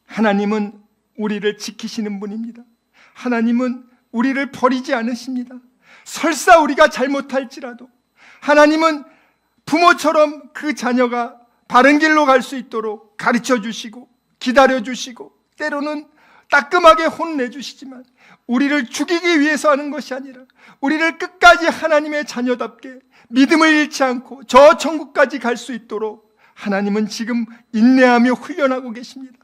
하나님은 우리를 지키시는 분입니다. 하나님은 우리를 버리지 않으십니다. 설사 우리가 잘못할지라도 하나님은 부모처럼 그 자녀가 바른 길로 갈 수 있도록 가르쳐 주시고 기다려 주시고 때로는 따끔하게 혼내 주시지만 우리를 죽이기 위해서 하는 것이 아니라 우리를 끝까지 하나님의 자녀답게 믿음을 잃지 않고 저 천국까지 갈 수 있도록 하나님은 지금 인내하며 훈련하고 계십니다.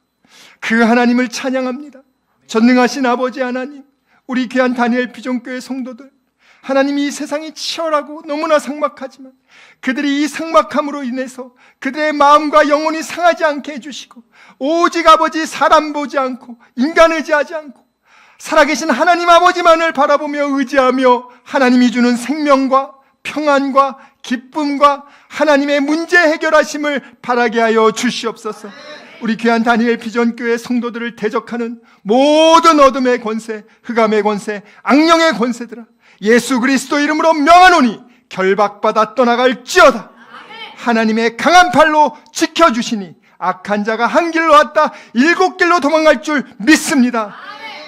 그 하나님을 찬양합니다. 전능하신 아버지 하나님, 우리 귀한 다니엘 비전교회 성도들, 하나님이 이 세상이 치열하고 너무나 삭막하지만 그들이 이 삭막함으로 인해서 그들의 마음과 영혼이 상하지 않게 해주시고 오직 아버지 사람 보지 않고 인간 의지하지 않고 살아계신 하나님 아버지만을 바라보며 의지하며 하나님이 주는 생명과 평안과 기쁨과 하나님의 문제 해결하심을 바라게 하여 주시옵소서. 우리 귀한 다니엘 비전교회 성도들을 대적하는 모든 어둠의 권세, 흑암의 권세, 악령의 권세들아, 예수 그리스도 이름으로 명하노니 결박받아 떠나갈지어다. 하나님의 강한 팔로 지켜주시니 악한 자가 한 길로 왔다 7길로 도망갈 줄 믿습니다.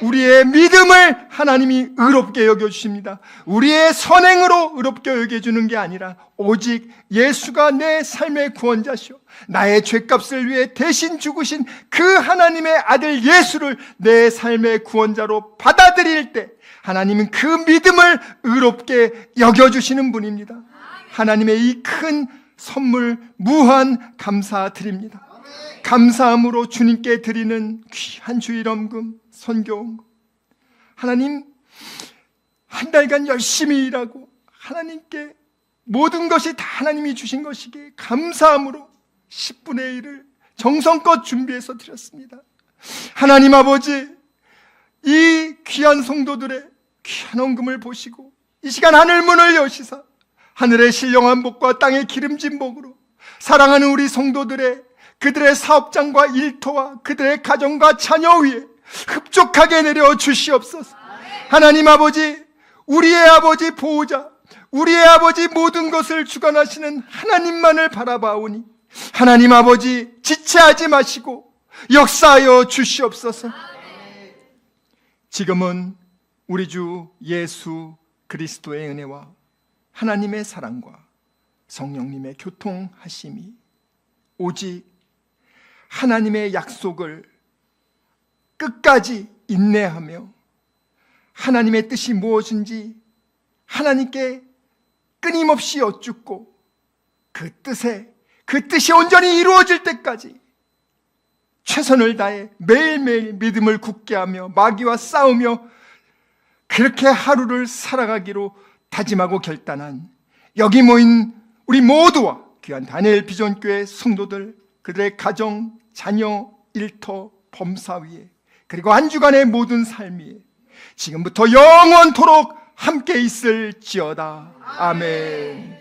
우리의 믿음을 하나님이 의롭게 여겨주십니다. 우리의 선행으로 의롭게 여겨주는 게 아니라 오직 예수가 내 삶의 구원자시오, 나의 죄값을 위해 대신 죽으신 그 하나님의 아들 예수를 내 삶의 구원자로 받아들일 때 하나님은 그 믿음을 의롭게 여겨주시는 분입니다. 하나님의 이 큰 선물 무한 감사드립니다. 감사함으로 주님께 드리는 귀한 주일헌금, 선교헌금, 하나님 한 달간 열심히 일하고 하나님께 모든 것이 다 하나님이 주신 것이기에 감사함으로 10분의 1을 정성껏 준비해서 드렸습니다. 하나님 아버지, 이 귀한 성도들의 귀한 헌금을 보시고 이 시간 하늘문을 여시사 하늘의 신령한 복과 땅의 기름진 복으로 사랑하는 우리 성도들의 그들의 사업장과 일터와 그들의 가정과 자녀 위에 흡족하게 내려 주시옵소서. 하나님 아버지, 우리의 아버지 보호자, 우리의 아버지 모든 것을 주관하시는 하나님만을 바라봐오니 하나님 아버지 지체하지 마시고 역사하여 주시옵소서. 지금은 우리 주 예수 그리스도의 은혜와 하나님의 사랑과 성령님의 교통하심이 오직 하나님의 약속을 끝까지 인내하며 하나님의 뜻이 무엇인지 하나님께 끊임없이 여쭙고 그 뜻이 온전히 이루어질 때까지 최선을 다해 매일매일 믿음을 굳게 하며 마귀와 싸우며 그렇게 하루를 살아가기로 다짐하고 결단한 여기 모인 우리 모두와 귀한 다니엘 비전교회 성도들, 그들의 가정, 자녀, 일터, 범사 위에 그리고 한 주간의 모든 삶 위에 지금부터 영원토록 함께 있을지어다. 아멘.